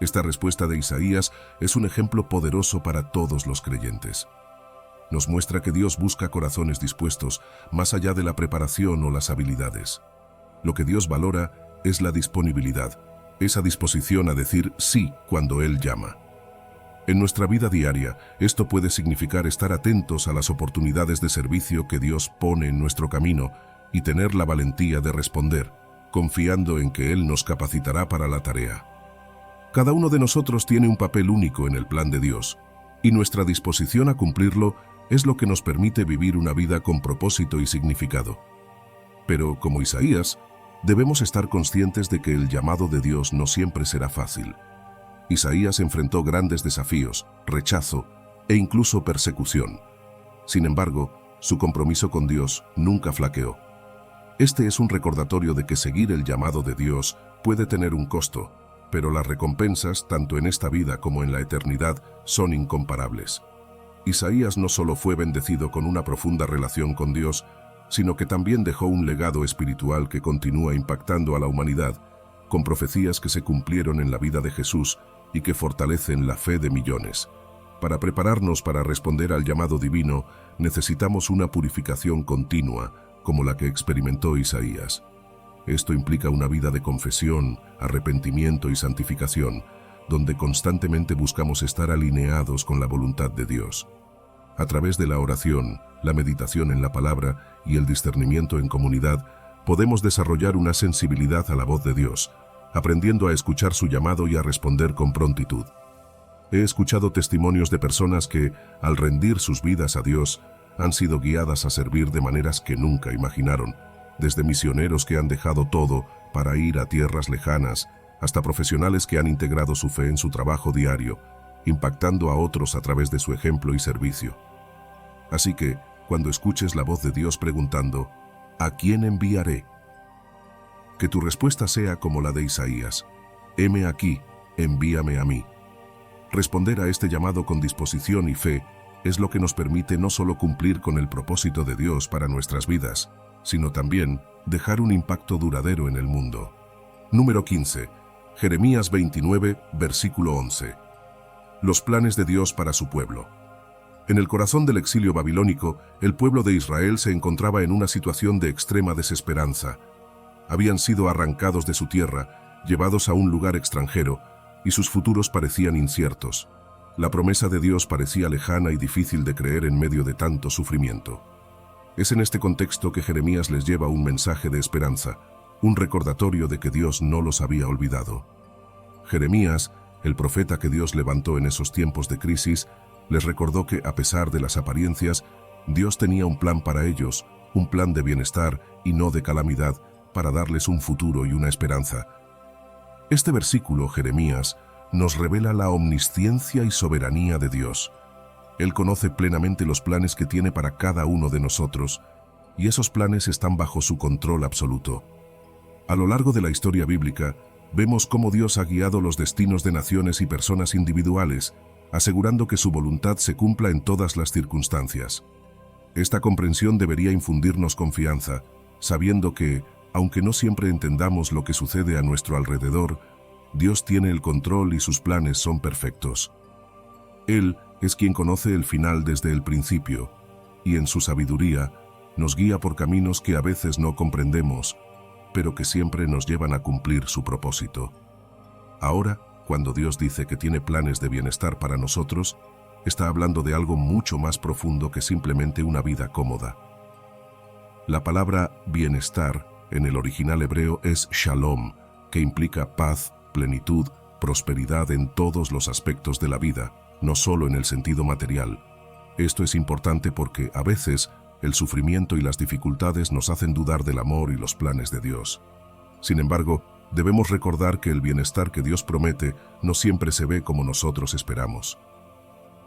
Esta respuesta de Isaías es un ejemplo poderoso para todos los creyentes. Nos muestra que Dios busca corazones dispuestos, más allá de la preparación o las habilidades. Lo que Dios valora es la disponibilidad, esa disposición a decir sí cuando Él llama. En nuestra vida diaria, esto puede significar estar atentos a las oportunidades de servicio que Dios pone en nuestro camino y tener la valentía de responder, confiando en que Él nos capacitará para la tarea. Cada uno de nosotros tiene un papel único en el plan de Dios, y nuestra disposición a cumplirlo es lo que nos permite vivir una vida con propósito y significado. Pero, como Isaías, debemos estar conscientes de que el llamado de Dios no siempre será fácil. Isaías enfrentó grandes desafíos, rechazo e incluso persecución. Sin embargo, su compromiso con Dios nunca flaqueó. Este es un recordatorio de que seguir el llamado de Dios puede tener un costo, pero las recompensas, tanto en esta vida como en la eternidad, son incomparables. Isaías no solo fue bendecido con una profunda relación con Dios, sino que también dejó un legado espiritual que continúa impactando a la humanidad, con profecías que se cumplieron en la vida de Jesús y que fortalecen la fe de millones. Para prepararnos para responder al llamado divino, necesitamos una purificación continua, como la que experimentó Isaías. Esto implica una vida de confesión, arrepentimiento y santificación, donde constantemente buscamos estar alineados con la voluntad de Dios. A través de la oración, la meditación en la palabra y el discernimiento en comunidad, podemos desarrollar una sensibilidad a la voz de Dios, aprendiendo a escuchar su llamado y a responder con prontitud. He escuchado testimonios de personas que, al rendir sus vidas a Dios, han sido guiadas a servir de maneras que nunca imaginaron, desde misioneros que han dejado todo para ir a tierras lejanas, hasta profesionales que han integrado su fe en su trabajo diario, impactando a otros a través de su ejemplo y servicio. Así que, cuando escuches la voz de Dios preguntando, ¿a quién enviaré?, que tu respuesta sea como la de Isaías: «Heme aquí, envíame a mí». Responder a este llamado con disposición y fe es lo que nos permite no solo cumplir con el propósito de Dios para nuestras vidas, sino también dejar un impacto duradero en el mundo. Número 15. Jeremías 29, versículo 11. Los planes de Dios para su pueblo. En el corazón del exilio babilónico, el pueblo de Israel se encontraba en una situación de extrema desesperanza. Habían sido arrancados de su tierra, llevados a un lugar extranjero, y sus futuros parecían inciertos. La promesa de Dios parecía lejana y difícil de creer en medio de tanto sufrimiento. Es en este contexto que Jeremías les lleva un mensaje de esperanza, un recordatorio de que Dios no los había olvidado. Jeremías, el profeta que Dios levantó en esos tiempos de crisis, les recordó que, a pesar de las apariencias, Dios tenía un plan para ellos, un plan de bienestar y no de calamidad, para darles un futuro y una esperanza. Este versículo, Jeremías, nos revela la omnisciencia y soberanía de Dios. Él conoce plenamente los planes que tiene para cada uno de nosotros, y esos planes están bajo su control absoluto. A lo largo de la historia bíblica, vemos cómo Dios ha guiado los destinos de naciones y personas individuales, asegurando que su voluntad se cumpla en todas las circunstancias. Esta comprensión debería infundirnos confianza, sabiendo que, aunque no siempre entendamos lo que sucede a nuestro alrededor, Dios tiene el control y sus planes son perfectos. Él es quien conoce el final desde el principio, y en su sabiduría nos guía por caminos que a veces no comprendemos, pero que siempre nos llevan a cumplir su propósito. Ahora, cuando Dios dice que tiene planes de bienestar para nosotros, está hablando de algo mucho más profundo que simplemente una vida cómoda. La palabra bienestar en el original hebreo es shalom, que implica paz, plenitud, prosperidad en todos los aspectos de la vida, no solo en el sentido material. Esto es importante porque, a veces, el sufrimiento y las dificultades nos hacen dudar del amor y los planes de Dios. Sin embargo, debemos recordar que el bienestar que Dios promete no siempre se ve como nosotros esperamos.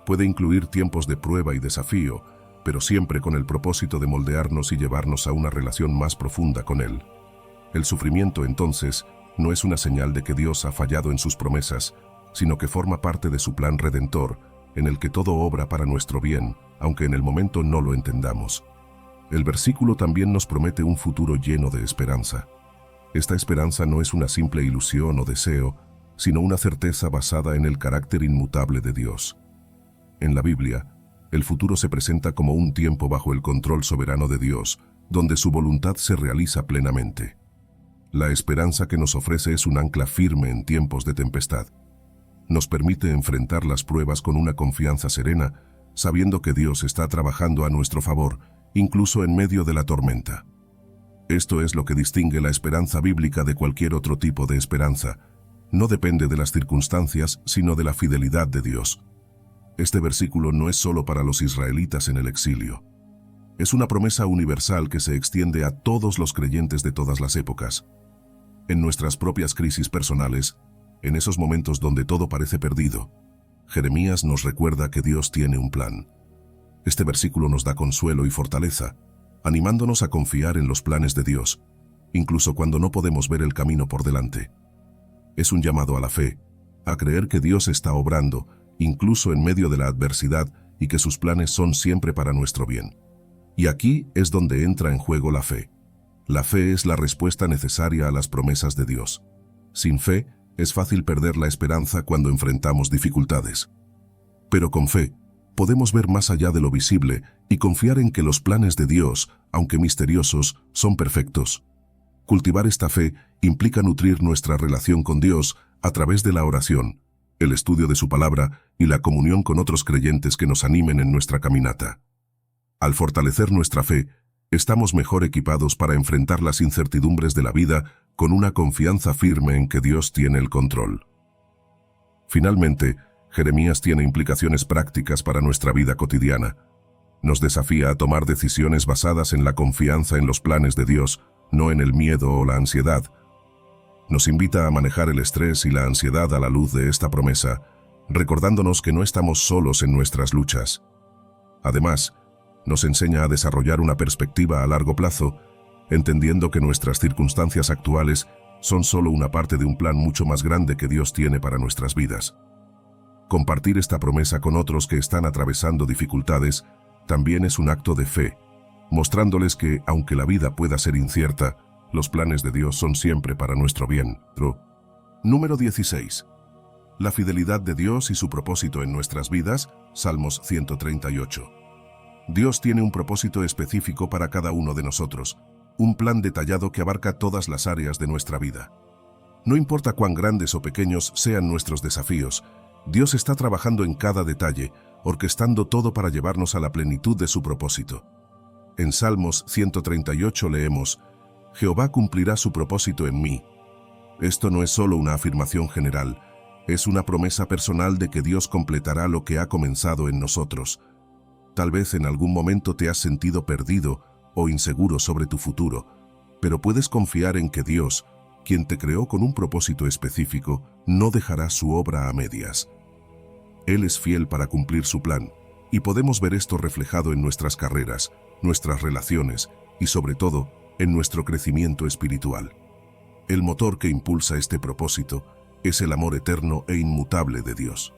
Puede incluir tiempos de prueba y desafío, pero siempre con el propósito de moldearnos y llevarnos a una relación más profunda con Él. El sufrimiento, entonces, no es una señal de que Dios ha fallado en sus promesas, sino que forma parte de su plan redentor, en el que todo obra para nuestro bien, aunque en el momento no lo entendamos. El versículo también nos promete un futuro lleno de esperanza. Esta esperanza no es una simple ilusión o deseo, sino una certeza basada en el carácter inmutable de Dios. En la Biblia, el futuro se presenta como un tiempo bajo el control soberano de Dios, donde su voluntad se realiza plenamente. La esperanza que nos ofrece es un ancla firme en tiempos de tempestad. Nos permite enfrentar las pruebas con una confianza serena, sabiendo que Dios está trabajando a nuestro favor, incluso en medio de la tormenta. Esto es lo que distingue la esperanza bíblica de cualquier otro tipo de esperanza. No depende de las circunstancias, sino de la fidelidad de Dios. Este versículo no es solo para los israelitas en el exilio. Es una promesa universal que se extiende a todos los creyentes de todas las épocas. En nuestras propias crisis personales, en esos momentos donde todo parece perdido, Jeremías nos recuerda que Dios tiene un plan. Este versículo nos da consuelo y fortaleza, animándonos a confiar en los planes de Dios, incluso cuando no podemos ver el camino por delante. Es un llamado a la fe, a creer que Dios está obrando, incluso en medio de la adversidad, y que sus planes son siempre para nuestro bien. Y aquí es donde entra en juego la fe. La fe es la respuesta necesaria a las promesas de Dios. Sin fe, es fácil perder la esperanza cuando enfrentamos dificultades. Pero con fe, podemos ver más allá de lo visible y confiar en que los planes de Dios, aunque misteriosos, son perfectos. Cultivar esta fe implica nutrir nuestra relación con Dios a través de la oración, el estudio de su palabra y la comunión con otros creyentes que nos animen en nuestra caminata. Al fortalecer nuestra fe, estamos mejor equipados para enfrentar las incertidumbres de la vida con una confianza firme en que Dios tiene el control. Finalmente, Jeremías tiene implicaciones prácticas para nuestra vida cotidiana. Nos desafía a tomar decisiones basadas en la confianza en los planes de Dios, no en el miedo o la ansiedad. Nos invita a manejar el estrés y la ansiedad a la luz de esta promesa, recordándonos que no estamos solos en nuestras luchas. Además, nos enseña a desarrollar una perspectiva a largo plazo, entendiendo que nuestras circunstancias actuales son solo una parte de un plan mucho más grande que Dios tiene para nuestras vidas. Compartir esta promesa con otros que están atravesando dificultades también es un acto de fe, mostrándoles que, aunque la vida pueda ser incierta, los planes de Dios son siempre para nuestro bien. Número 16. La fidelidad de Dios y su propósito en nuestras vidas, Salmos 138. Dios tiene un propósito específico para cada uno de nosotros, un plan detallado que abarca todas las áreas de nuestra vida. No importa cuán grandes o pequeños sean nuestros desafíos, Dios está trabajando en cada detalle, orquestando todo para llevarnos a la plenitud de su propósito. En Salmos 138 leemos: Jehová cumplirá su propósito en mí. Esto no es solo una afirmación general, es una promesa personal de que Dios completará lo que ha comenzado en nosotros. Tal vez en algún momento te has sentido perdido o inseguro sobre tu futuro, pero puedes confiar en que Dios, quien te creó con un propósito específico, no dejará su obra a medias. Él es fiel para cumplir su plan, y podemos ver esto reflejado en nuestras carreras, nuestras relaciones y, sobre todo, en nuestro crecimiento espiritual. El motor que impulsa este propósito es el amor eterno e inmutable de Dios.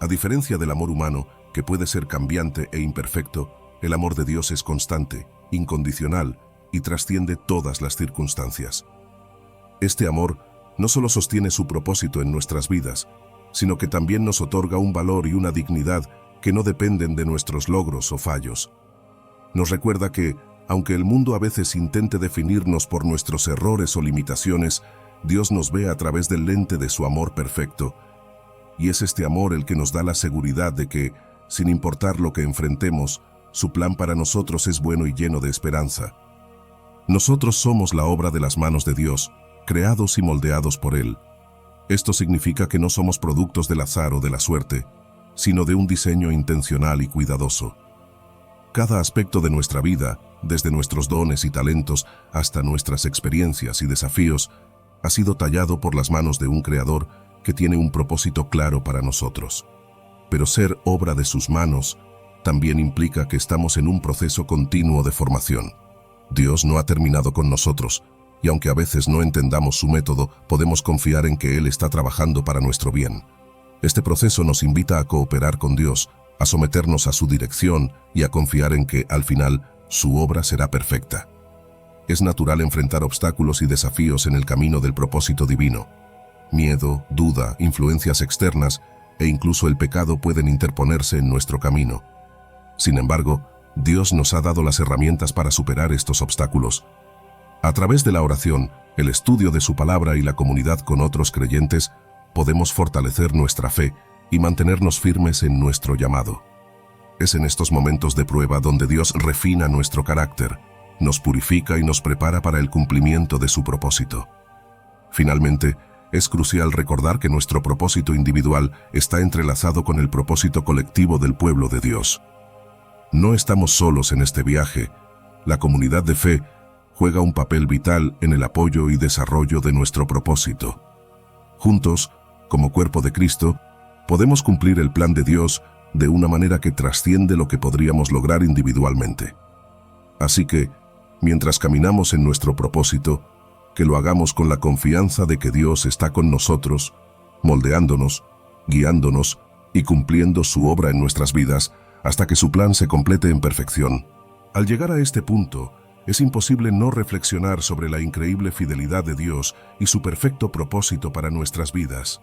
A diferencia del amor humano, que puede ser cambiante e imperfecto, el amor de Dios es constante, incondicional y trasciende todas las circunstancias. Este amor no solo sostiene su propósito en nuestras vidas, sino que también nos otorga un valor y una dignidad que no dependen de nuestros logros o fallos. Nos recuerda que, Aunque el mundo a veces intente definirnos por nuestros errores o limitaciones, Dios nos ve a través del lente de su amor perfecto. Y es este amor el que nos da la seguridad de que, sin importar lo que enfrentemos, su plan para nosotros es bueno y lleno de esperanza. Nosotros somos la obra de las manos de Dios, creados y moldeados por Él. Esto significa que no somos productos del azar o de la suerte, sino de un diseño intencional y cuidadoso. Cada aspecto de nuestra vida, desde nuestros dones y talentos hasta nuestras experiencias y desafíos, ha sido tallado por las manos de un Creador que tiene un propósito claro para nosotros. Pero ser obra de sus manos también implica que estamos en un proceso continuo de formación. Dios no ha terminado con nosotros, y aunque a veces no entendamos su método, podemos confiar en que Él está trabajando para nuestro bien. Este proceso nos invita a cooperar con Dios, a someternos a su dirección y a confiar en que, al final, su obra será perfecta. Es natural enfrentar obstáculos y desafíos en el camino del propósito divino. Miedo, duda, influencias externas e incluso el pecado pueden interponerse en nuestro camino. Sin embargo, Dios nos ha dado las herramientas para superar estos obstáculos. A través de la oración, el estudio de su palabra y la comunidad con otros creyentes, podemos fortalecer nuestra fe y mantenernos firmes en nuestro llamado. Es en estos momentos de prueba donde Dios refina nuestro carácter, nos purifica y nos prepara para el cumplimiento de su propósito. Finalmente, es crucial recordar que nuestro propósito individual está entrelazado con el propósito colectivo del pueblo de Dios. No estamos solos en este viaje. La comunidad de fe juega un papel vital en el apoyo y desarrollo de nuestro propósito. Juntos, como cuerpo de Cristo, podemos cumplir el plan de Dios de una manera que trasciende lo que podríamos lograr individualmente. Así que, mientras caminamos en nuestro propósito, que lo hagamos con la confianza de que Dios está con nosotros, moldeándonos, guiándonos y cumpliendo su obra en nuestras vidas hasta que su plan se complete en perfección. Al llegar a este punto, es imposible no reflexionar sobre la increíble fidelidad de Dios y su perfecto propósito para nuestras vidas.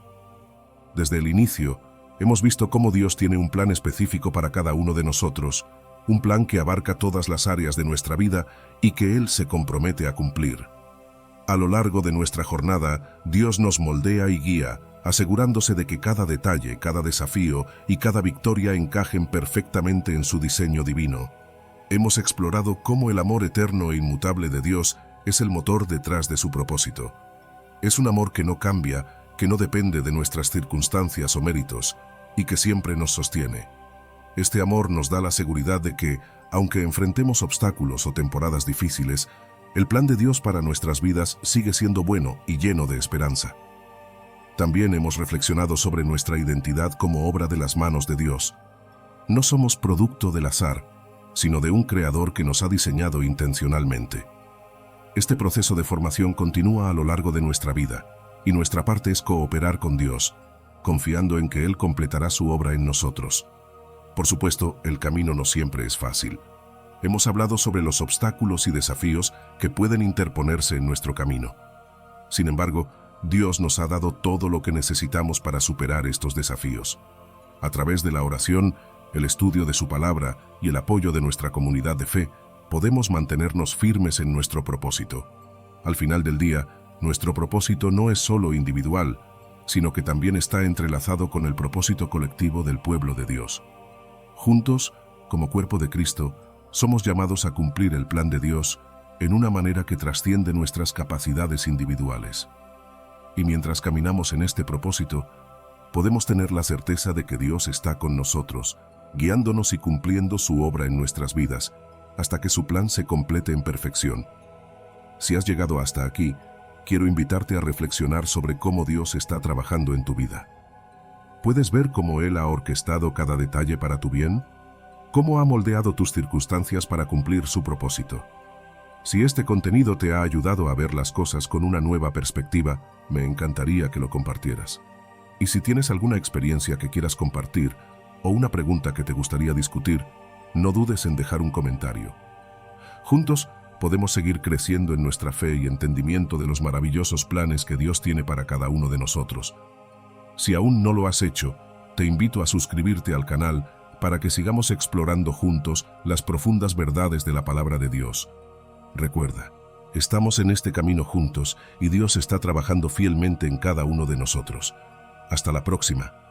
Desde el inicio, hemos visto cómo Dios tiene un plan específico para cada uno de nosotros, un plan que abarca todas las áreas de nuestra vida y que Él se compromete a cumplir. A lo largo de nuestra jornada, Dios nos moldea y guía, asegurándose de que cada detalle, cada desafío y cada victoria encajen perfectamente en su diseño divino. Hemos explorado cómo el amor eterno e inmutable de Dios es el motor detrás de su propósito. Es un amor que no cambia, que no depende de nuestras circunstancias o méritos, y que siempre nos sostiene. Este amor nos da la seguridad de que, aunque enfrentemos obstáculos o temporadas difíciles, el plan de Dios para nuestras vidas sigue siendo bueno y lleno de esperanza. También hemos reflexionado sobre nuestra identidad como obra de las manos de Dios. No somos producto del azar, sino de un Creador que nos ha diseñado intencionalmente. Este proceso de formación continúa a lo largo de nuestra vida, y nuestra parte es cooperar con Dios, confiando en que Él completará su obra en nosotros. Por supuesto, el camino no siempre es fácil. Hemos hablado sobre los obstáculos y desafíos que pueden interponerse en nuestro camino. Sin embargo, Dios nos ha dado todo lo que necesitamos para superar estos desafíos. A través de la oración, el estudio de su palabra y el apoyo de nuestra comunidad de fe, podemos mantenernos firmes en nuestro propósito. Al final del día, nuestro propósito no es solo individual, sino que también está entrelazado con el propósito colectivo del pueblo de Dios. Juntos, como cuerpo de Cristo, somos llamados a cumplir el plan de Dios en una manera que trasciende nuestras capacidades individuales. Y mientras caminamos en este propósito, podemos tener la certeza de que Dios está con nosotros, guiándonos y cumpliendo su obra en nuestras vidas, hasta que su plan se complete en perfección. Si has llegado hasta aquí, quiero invitarte a reflexionar sobre cómo Dios está trabajando en tu vida. ¿Puedes ver cómo Él ha orquestado cada detalle para tu bien? ¿Cómo ha moldeado tus circunstancias para cumplir su propósito? Si este contenido te ha ayudado a ver las cosas con una nueva perspectiva, me encantaría que lo compartieras. Y si tienes alguna experiencia que quieras compartir o una pregunta que te gustaría discutir, no dudes en dejar un comentario. Juntos podemos seguir creciendo en nuestra fe y entendimiento de los maravillosos planes que Dios tiene para cada uno de nosotros. Si aún no lo has hecho, te invito a suscribirte al canal para que sigamos explorando juntos las profundas verdades de la palabra de Dios. Recuerda, estamos en este camino juntos y Dios está trabajando fielmente en cada uno de nosotros. Hasta la próxima.